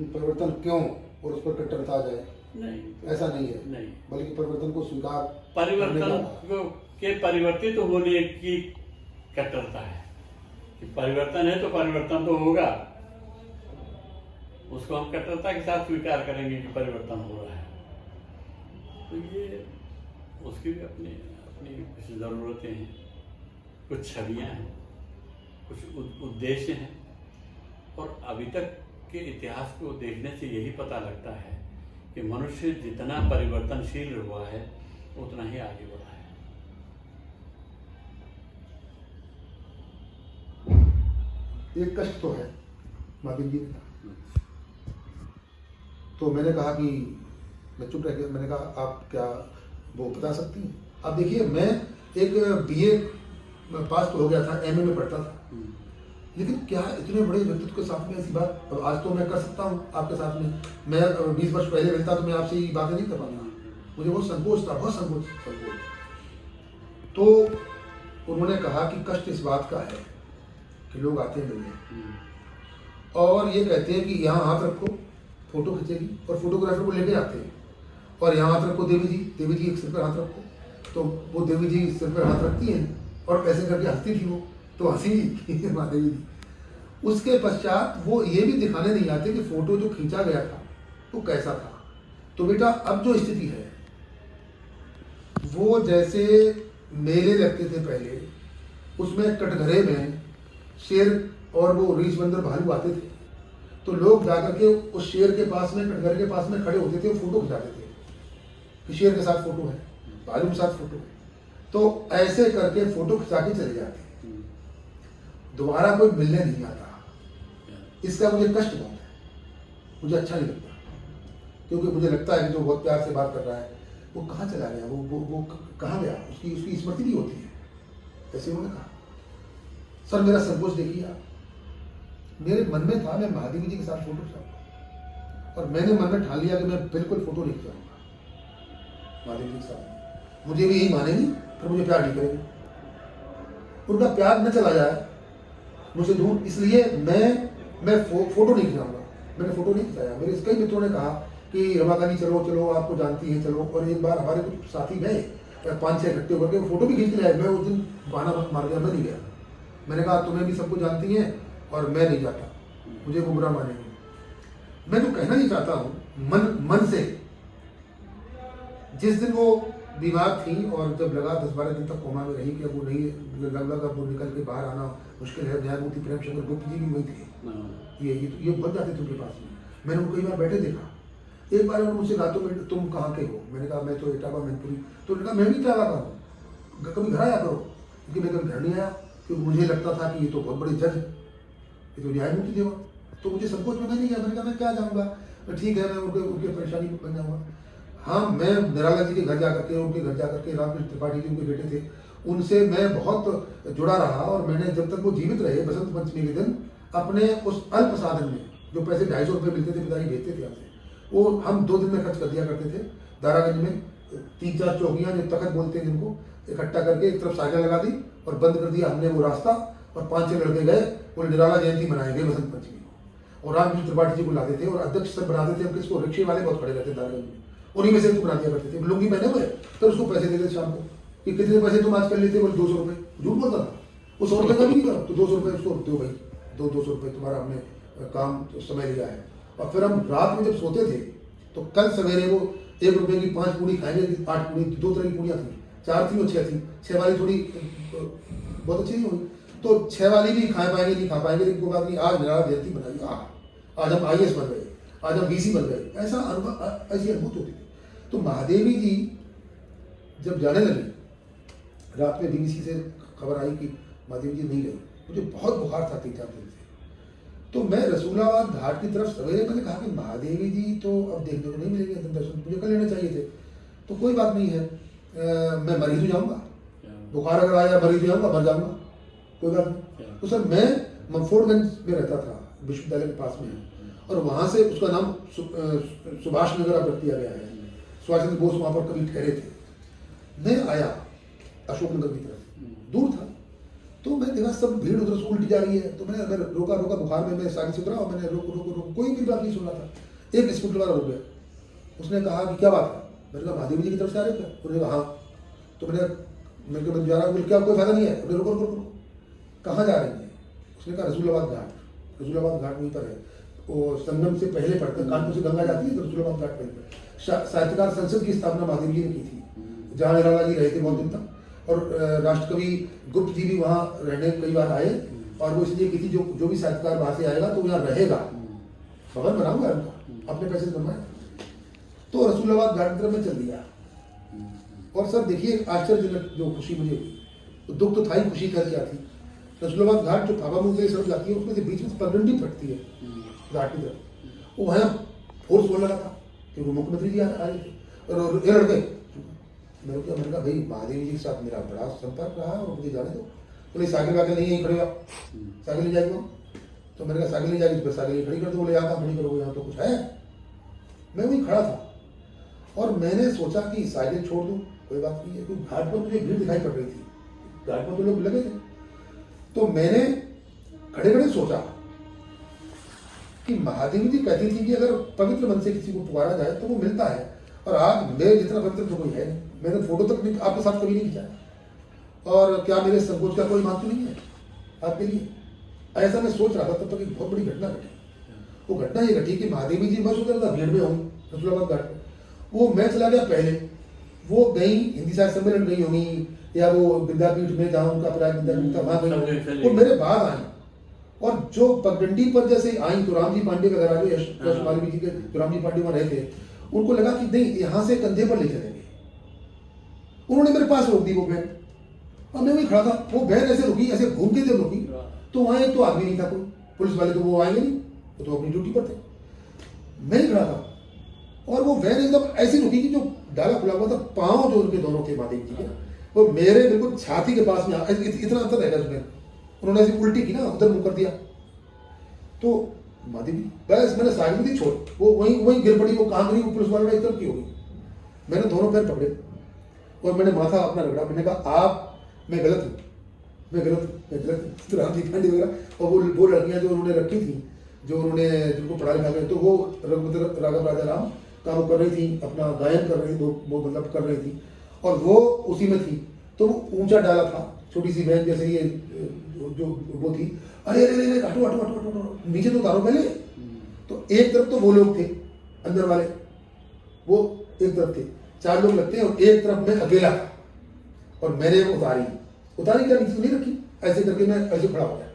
परिवर्तन क्यों और उस पर कट्टरता आ जाए? नहीं, ऐसा नहीं है। नहीं, बल्कि परिवर्तन को स्वीकार, परिवर्तन के परिवर्तित होने की कट्टरता है कि परिवर्तन है तो परिवर्तन तो होगा, उसको हम कट्टरता के साथ स्वीकार करेंगे कि परिवर्तन हो रहा है। तो ये उसकी भी अपनी कुछ ज़रूरतें हैं, कुछ छवियाँ हैं, कुछ उद्देश्य हैं। और अभी तक के इतिहास को देखने से यही पता लगता है कि मनुष्य जितना परिवर्तनशील हुआ है उतना ही आगे बढ़ा है। एक कष्ट तो है महावीर जी ने, तो मैंने कहा कि मैं चुप रह गया। मैंने कहा आप क्या वो बता सकती हैं? अब देखिए, मैं एक BA पास तो हो गया था, MA में पढ़ता था, लेकिन क्या इतने बड़े व्यक्तित्व के साथ में ऐसी बात, अब आज तो मैं कर सकता हूँ आपके साथ में। मैं 20 वर्ष पहले मिलता तो मैं आपसे ये बातें नहीं कर पाता, मुझे बहुत संकोच था, बहुत संकोच। तो उन्होंने कहा कि कष्ट इस बात का है कि लोग आते हैं मिलने और ये कहते हैं कि यहाँ हाथ रखो, फोटो खींचेगी, और फोटोग्राफर को लेके आते हैं, और यहाँ हाथ रखो देवी जी एक सिर पर हाथ रखो, तो वो देवी जी सिर पर हाथ रखती हैं और ऐसे करके हंसती थी, वो तो हंसी माँ देवी जी। उसके पश्चात वो ये भी दिखाने नहीं आते कि फोटो जो खींचा गया था वो कैसा था। तो बेटा अब जो स्थिति है वो जैसे मेले लगते थे पहले, उसमें कटघरे में शेर और वो रीछ बंदर भालू आते थे, तो लोग जाकर के उस शेर के पास में, कटघरे के पास में खड़े होते थे और फोटो खिंचाते थे कि शेर के साथ फोटो है, भालू के साथ फोटो है। तो ऐसे करके फोटो खिंचा के चले जाते, दोबारा कोई मिलने नहीं आता। इसका मुझे कष्ट बहुत है, मुझे अच्छा नहीं लगता, क्योंकि मुझे लगता है कि जो बहुत प्यार से बात कर रहा है वो कहाँ चला गया, वो कहाँ गया, उसकी स्मृति नहीं होती है। ऐसे उन्होंने कहा। सर मेरा संकोच देखिए आप, मेरे मन में था मैं महादेवी जी के साथ फोटो खिंचाऊंगा, और मैंने मन में ठान लिया कि मैं बिल्कुल फोटो नहीं खिंचाऊंगा महादेवी जी के साथ। मुझे भी यही मानेंगी, फिर मुझे प्यार नहीं करेंगे, उनका प्यार न चला जाए मुझसे दूर, इसलिए मैं फोटो नहीं खिंचाऊंगा। मैंने फोटो नहीं खिंचाया। मेरे कई मित्रों ने कहा कि रमाकानी चलो आपको जानती है चलो, और एक बार हमारे कुछ साथी गए 5-6 इकट्ठे होकर के फोटो भी खींच के लाए। मैं उस दिन बहाना मार गया, मैं नहीं गया। मैंने कहा तुम्हें भी सबको जानती हैं और मैं नहीं जाता, मुझे वो बुरा मानेंगे। मैं तो कहना नहीं चाहता हूँ मन से, जिस दिन वो बीमार थी और जब लगा 10-12 दिन तक कोमा में रही कि अब वो नहीं लगा, वो निकल के बाहर आना मुश्किल है। न्यायमूर्ति प्रेम शंकर गुप्त जी भी वही थे, ये बहुत जाते थे उनके पास में। मैंने उनको कई बार बैठे देखा। एक बार उन्होंने मुझसे कहा तुम कहाँ के हो? मैंने कहा मैं तो इटावा मैनपुरी। तो उन्होंने कहा मैं भी इटावा का हूँ, कभी घर आया करो। क्योंकि मैं कभी घर नहीं आया, क्योंकि मुझे लगता था कि ये तो बहुत बड़ी जज है, ये तो न्यायमूर्ति देवा। तो मुझे संकोच में मैं नहीं गया, मैंने कहा मैं क्या जाऊँगा, ठीक है मैं उनके परेशानी को बन जाऊँगा। हाँ, मैं निराला जी के घर जा करके, उनके घर जा करके, रामकृष्ण त्रिपाठी जी उनके बेटे थे, उनसे मैं बहुत जुड़ा रहा। और मैंने जब तक वो जीवित रहे बसंत पंचमी के दिन अपने उस अल्प साधन में, जो पैसे 250 रुपये मिलते थे, पिताजी भेजते थे हमसे, वो हम 2 दिन में खर्च कर दिया करते थे। दारागंज में 3-4 चौकियाँ जो तखत बोलते हैं जिनको, इकट्ठा करके एक तरफ साइकिल लगा दी और बंद कर दिया हमने वो रास्ता, और 5-6 लड़के गए, वो निराला जयंती मनाए गए बसंत पंचमी को, और रामकृष्ण त्रिपाठी जी को लाते थे और अध्यक्ष सब बनाते थे। हम किसको, रिक्शे वाले बहुत खड़े रहते दारागंज में, उन्हीं में से बना दिया करते थे, लुंगी पहने हुए, तो उसको पैसे देते शाम को कि कितने पैसे तुम आज कर लेते, बोले 200 रुपये। झूठ बोलता था वो, 100 रुपये का भी नहीं करो तो 200 रुपये उसको दो भाई, 200 रुपये तुम्हारा हमने काम समय लिया है। और फिर हम रात में जब सोते थे तो कल सवेरे वो 1 रुपये की 5 पूड़ी खाएंगे, 8 पूड़ी, 2 तरह की पूड़ियाँ थी, 4 थी और 6 थी, 6 वाली थोड़ी बहुत अच्छी नहीं हुई, तो 6 वाली भी खा पाएंगे नहीं खा पाएंगे, लेकिन कोई बात नहीं, आज निराला जयंती बनाई, आज हम IAS बन गए, आज हम VC बन गए, ऐसा अनुभव, ऐसी अनुभूत होती थी। तो महादेवी जी जब जाने लगी, रात में BBC से खबर आई कि महादेवी जी नहीं गई, मुझे बहुत बुखार था 3-4 दिन से, तो मैं रसूलाबाद घाट की तरफ सवेरे मैंने कहा कि महादेवी जी तो अब देखने को नहीं मिलेंगे, दर्शन मुझे कर लेने चाहिए थे, तो कोई बात नहीं है, मैं मरीज हो जाऊँगा, बुखार अगर आया मरीज हो जाऊँगा, मर जाऊँगा, कोई बात नहीं। तो सर मैं ममफोर्डगंज में रहता था, विश्वविद्यालय के पास में, और वहाँ से उसका नाम सुभाष नगर अब रख दिया गया है, सुभाष चंद्र बोस वहाँ पर कभी ठहरे थे। मैं आया अशोकनगर की तरफ, दूर था, तो मैंने देखा सब भीड़ उधर से उल्टी जा रही है, तो मैंने रोका बुखार में, मैं साइकिल से उतरा और मैंने रोको, कोई भी बात नहीं सुन रहा था। एक स्कूटर वाला रुक गया, उसने कहा कि क्या बात है, मैंने कहा महादेवी जी की तरफ से आ रहे थे, उन्होंने कहा हाँ, तो मैं जा रहा हूँ, क्या कोई फायदा नहीं है, बोले रुको, कहाँ जा रही है, उसने कहा रसूलाबाद घाट, रसूलाबाद घाट वहीं पर है, वो संगम से पहले पड़ता है, कानपुर से गंगा जाती है तो रसूलाबाद घाट पहले पड़ता है। साहित्यकार संसद की स्थापना महादेवी जी ने की थी, जहाँ निराला जी रहे थे बहुत दिन तक, और राष्ट्रकवि गुप्त जी भी वहाँ रहने कई बार आए, और वो इसलिए की थी जो भी साहित्यकार वहाँ से आएगा तो यहाँ रहेगा, भवन बनाऊंगा उनका, अपने पैसे से बनवाए। तो रसूलाबाद घाट की तरफ में चल दिया, और सर देखिए आश्चर्यजनक जो खुशी मुझे हुई, तो दुख तो था ही, खुशी कर क्या थी। रसूलाबाद घाट जो फाबा मुंह सड़क जाती है, उसमें से बीच में पगडंडी फटती है घाट की तरफ, वो वहाँ फोर्स बोल लगा था कि वो मुख्यमंत्री जी आ रहे थे, और ये लड़के, मैंने कहा भाई महादेवी जी के साथ मेरा बड़ा संपर्क रहा है और मुझे जाने दो, बोले साइकिल वाइकिल नहीं यहीं खड़े हो, साइकिल नहीं जाएगी, तो मैंने कहा साइकिल नहीं जाएगी, तो साइकिल खड़ी कर दो, बोले यहाँ खड़ी करोगे, यहाँ तो कुछ है। मैं वहीं खड़ा था और मैंने सोचा कि साइकिल छोड़ दूँ, कोई बात नहीं है, क्योंकि घाट पर मुझे भीड़ दिखाई पड़ रही थी, घाट पर तो लोग लगे थे, तो मैंने खड़े खड़े सोचा कि महादेवी जी कहती थी कि अगर पवित्र मन से किसी को पुकारा जाए तो वो मिलता है, और आज मेरे जितना पवित्र तो कोई है नहीं, मैंने फोटो तक नहीं आपके साथ कभी नहीं खिंचाया, और क्या मेरे संकोच का कोई मान तो नहीं है आपके लिए, ऐसा मैं सोच रहा था। तब तक एक बहुत बड़ी घटना घटी, वो घटना ये घटी कि महादेवी जी, मैं सोच रहा था भीड़ में हूँ रसूलाबाद घाट पर, वो मैं चला गया पहले, वो गई हिंदी साहित्य सम्मेलन गई होंगी, या वो विद्यापीठ में जहाँ उनका प्राय विद्यापीठ था वहाँ गई, वो मेरे बाद आई, और जो पगडंडी पर जैसे आई तो राम जी पांडे का घर आ गया, यश मालवीय जी के, जो राम जी पांडे वहाँ रहते, उनको लगा कि नहीं यहाँ से कंधे पर ले चलेंगे, उन्होंने मेरे पास रोक दी वो वैन, और मैं वहीं खड़ा था, वो वैन ऐसे रुकी, ऐसे घूम के जब रुकी तो वहाँ एक तो आदमी नहीं था, कोई पुलिस वाले तो वो आएंगे नहीं, वो तो अपनी ड्यूटी पर थे, मैं ही खड़ा था, और वो वैन एकदम ऐसी रुकी कि जो डाला खुला हुआ था, पाँव जो उनके दोनों थे महादेव जी के, वो मेरे बिल्कुल छाती के पास में इतना अंतर रहेगा उसमें, उन्होंने ऐसी उल्टी की ना, उधर मुंह कर दिया, तो महादेवी बस मैंने साइकिल दी छोड़, वो वहीं गिर पड़ी, वो कहाँ गिरी, वो पुलिस वालों ने एकदम की होगी, मैंने दोनों पैर पकड़े और मैंने माथा अपना रगड़ा, मैंने कहा मैं गलत हूँ, मैं गलत हूँ। तो राम जी पांडे वगैरह, और वो लड़कियाँ जो उन्होंने रखी थी, जो उन्होंने जिनको पढ़ा लिखा गया, तो वो रघुपति राघव राजा राम का वो कर रही थी, अपना गायन कर रही थी, वो मतलब कर रही थी, और वो उसी में थी, तो वो ऊंचा डाला था, छोटी सी बहन जैसे ये जो वो थी, अरे अरे अरे हटो नीचे तो उतारो पहले, तो एक तरफ तो वो लोग थे अंदर वाले, वो एक तरफ थे, 4 लोग लगते हैं, और एक तरफ मैं अकेला था, और मैंने उतारी क्या नीचे नहीं रखी, ऐसे करके मैं ऐसे खड़ा हो गया,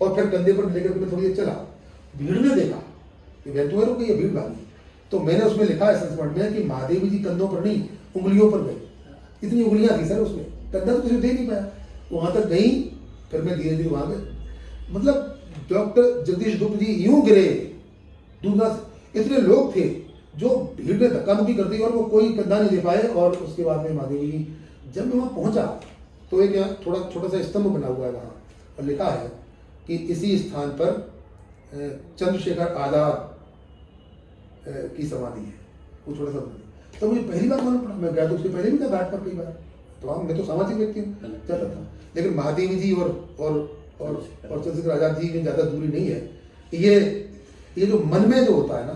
और फिर कंधे पर लेकर के मैं थोड़ी देर चला, भीड़ में देखा कि वह तो रुक गई, भीड़ भागी, तो मैंने उसमें लिखा है संस्मरण में कि महादेवी जी कंधों पर नहीं उंगलियों पर गई, इतनी उंगलियां थी सर उसमें, कंधा तो किसी देख नहीं पाया, वहाँ तक गई, फिर मैं धीरे धीरे वहाँ गए। मतलब डॉक्टर जगदीश गुप्त जी यूं गिरे दूसरा, इतने लोग थे जो भीड़ में धक्का मुक्की कर दी और वो कोई कंधा नहीं दे पाए। और उसके बाद में महादेवी जी, जब मैं वहाँ पहुँचा तो एक यहाँ थोड़ा छोटा सा स्तंभ बना हुआ है वहाँ, और लिखा है कि इसी स्थान पर चंद्रशेखर आजाद की समाधि है। वो छोटा सा तो मुझे पहली बार मालूम पड़ा। मैं गया तो उसके पहले भी था घाट पर कई बार, तो मैं तो सामाजिक व्यक्ति हूँ, चलता था। लेकिन महादेवी जी और चंद्रशेखर आजाद जी में ज़्यादा दूरी नहीं है। ये जो मन में जो होता है ना,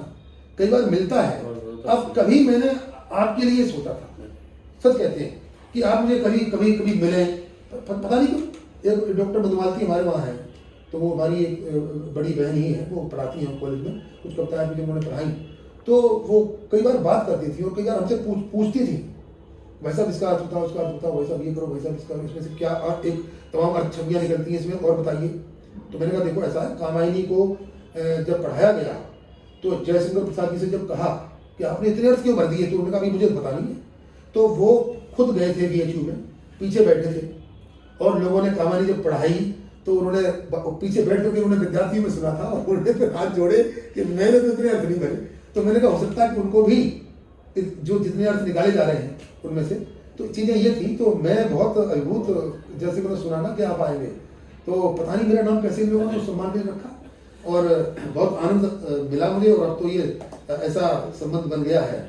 कई बार मिलता है। अब कभी मैंने आपके लिए सोचा था, सच कहते हैं कि आप मुझे कभी मिले, पता नहीं क्यों। एक डॉक्टर मधुमालती हमारे वहाँ है, तो वो हमारी एक बड़ी बहन ही है, वो पढ़ाती हैं कॉलेज में, कुछ कविताएं भी जब उन्होंने पढ़ाई तो वो कई बार बात करती थी और कई बार हमसे पूछती थी, भाई साहब इसका अर्थ बताओ, उसका अर्थ बताओ, भाई साहब ये करो, भाई साहब इसका, इसमें से क्या अर्थ, एक तमाम अर्थ छवियाँ निकलती हैं इसमें, और बताइए। तो मैंने कहा देखो ऐसा है, कामायनी को जब पढ़ाया गया तो जयशंकर प्रसाद जी से जब कहा कि आपने इतने अर्थ क्यों भर दिए, तो उन्होंने कहा अभी मुझे तो पता नहीं है। तो वो खुद गए थे BHU में, पीछे बैठे थे, और लोगों ने कामायनी जब पढ़ाई तो उन्होंने पीछे बैठ करके उन्होंने विद्यार्थियों में सुना था, और उन्होंने फिर हाथ जोड़े कि मैंने तो इतने अर्थ नहीं भरे। तो मैंने कहा हो सकता है कि उनको भी जो जितने अर्थ निकाले जा रहे हैं उनमें से, तो चीज़ें ये थी। तो मैं बहुत अभिभूत, जैसे मैंने सुना ना कि आप आएंगे, तो पता नहीं मेरा नाम कैसे लोगों ने सम्मान के रखा, और बहुत आनंद मिला मुझे। और अब तो ये ऐसा संबंध बन गया है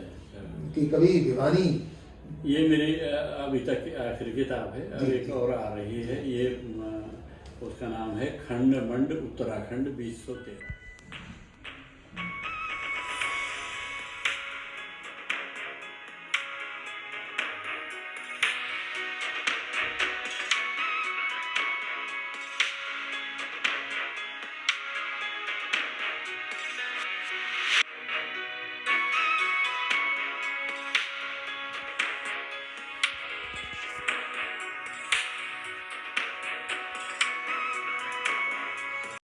कि कभी भिवानी। ये मेरी अभी तक आखिरी किताब है, अब एक और आ रही है, ये उसका नाम है खंड मंड उत्तराखंड 2013।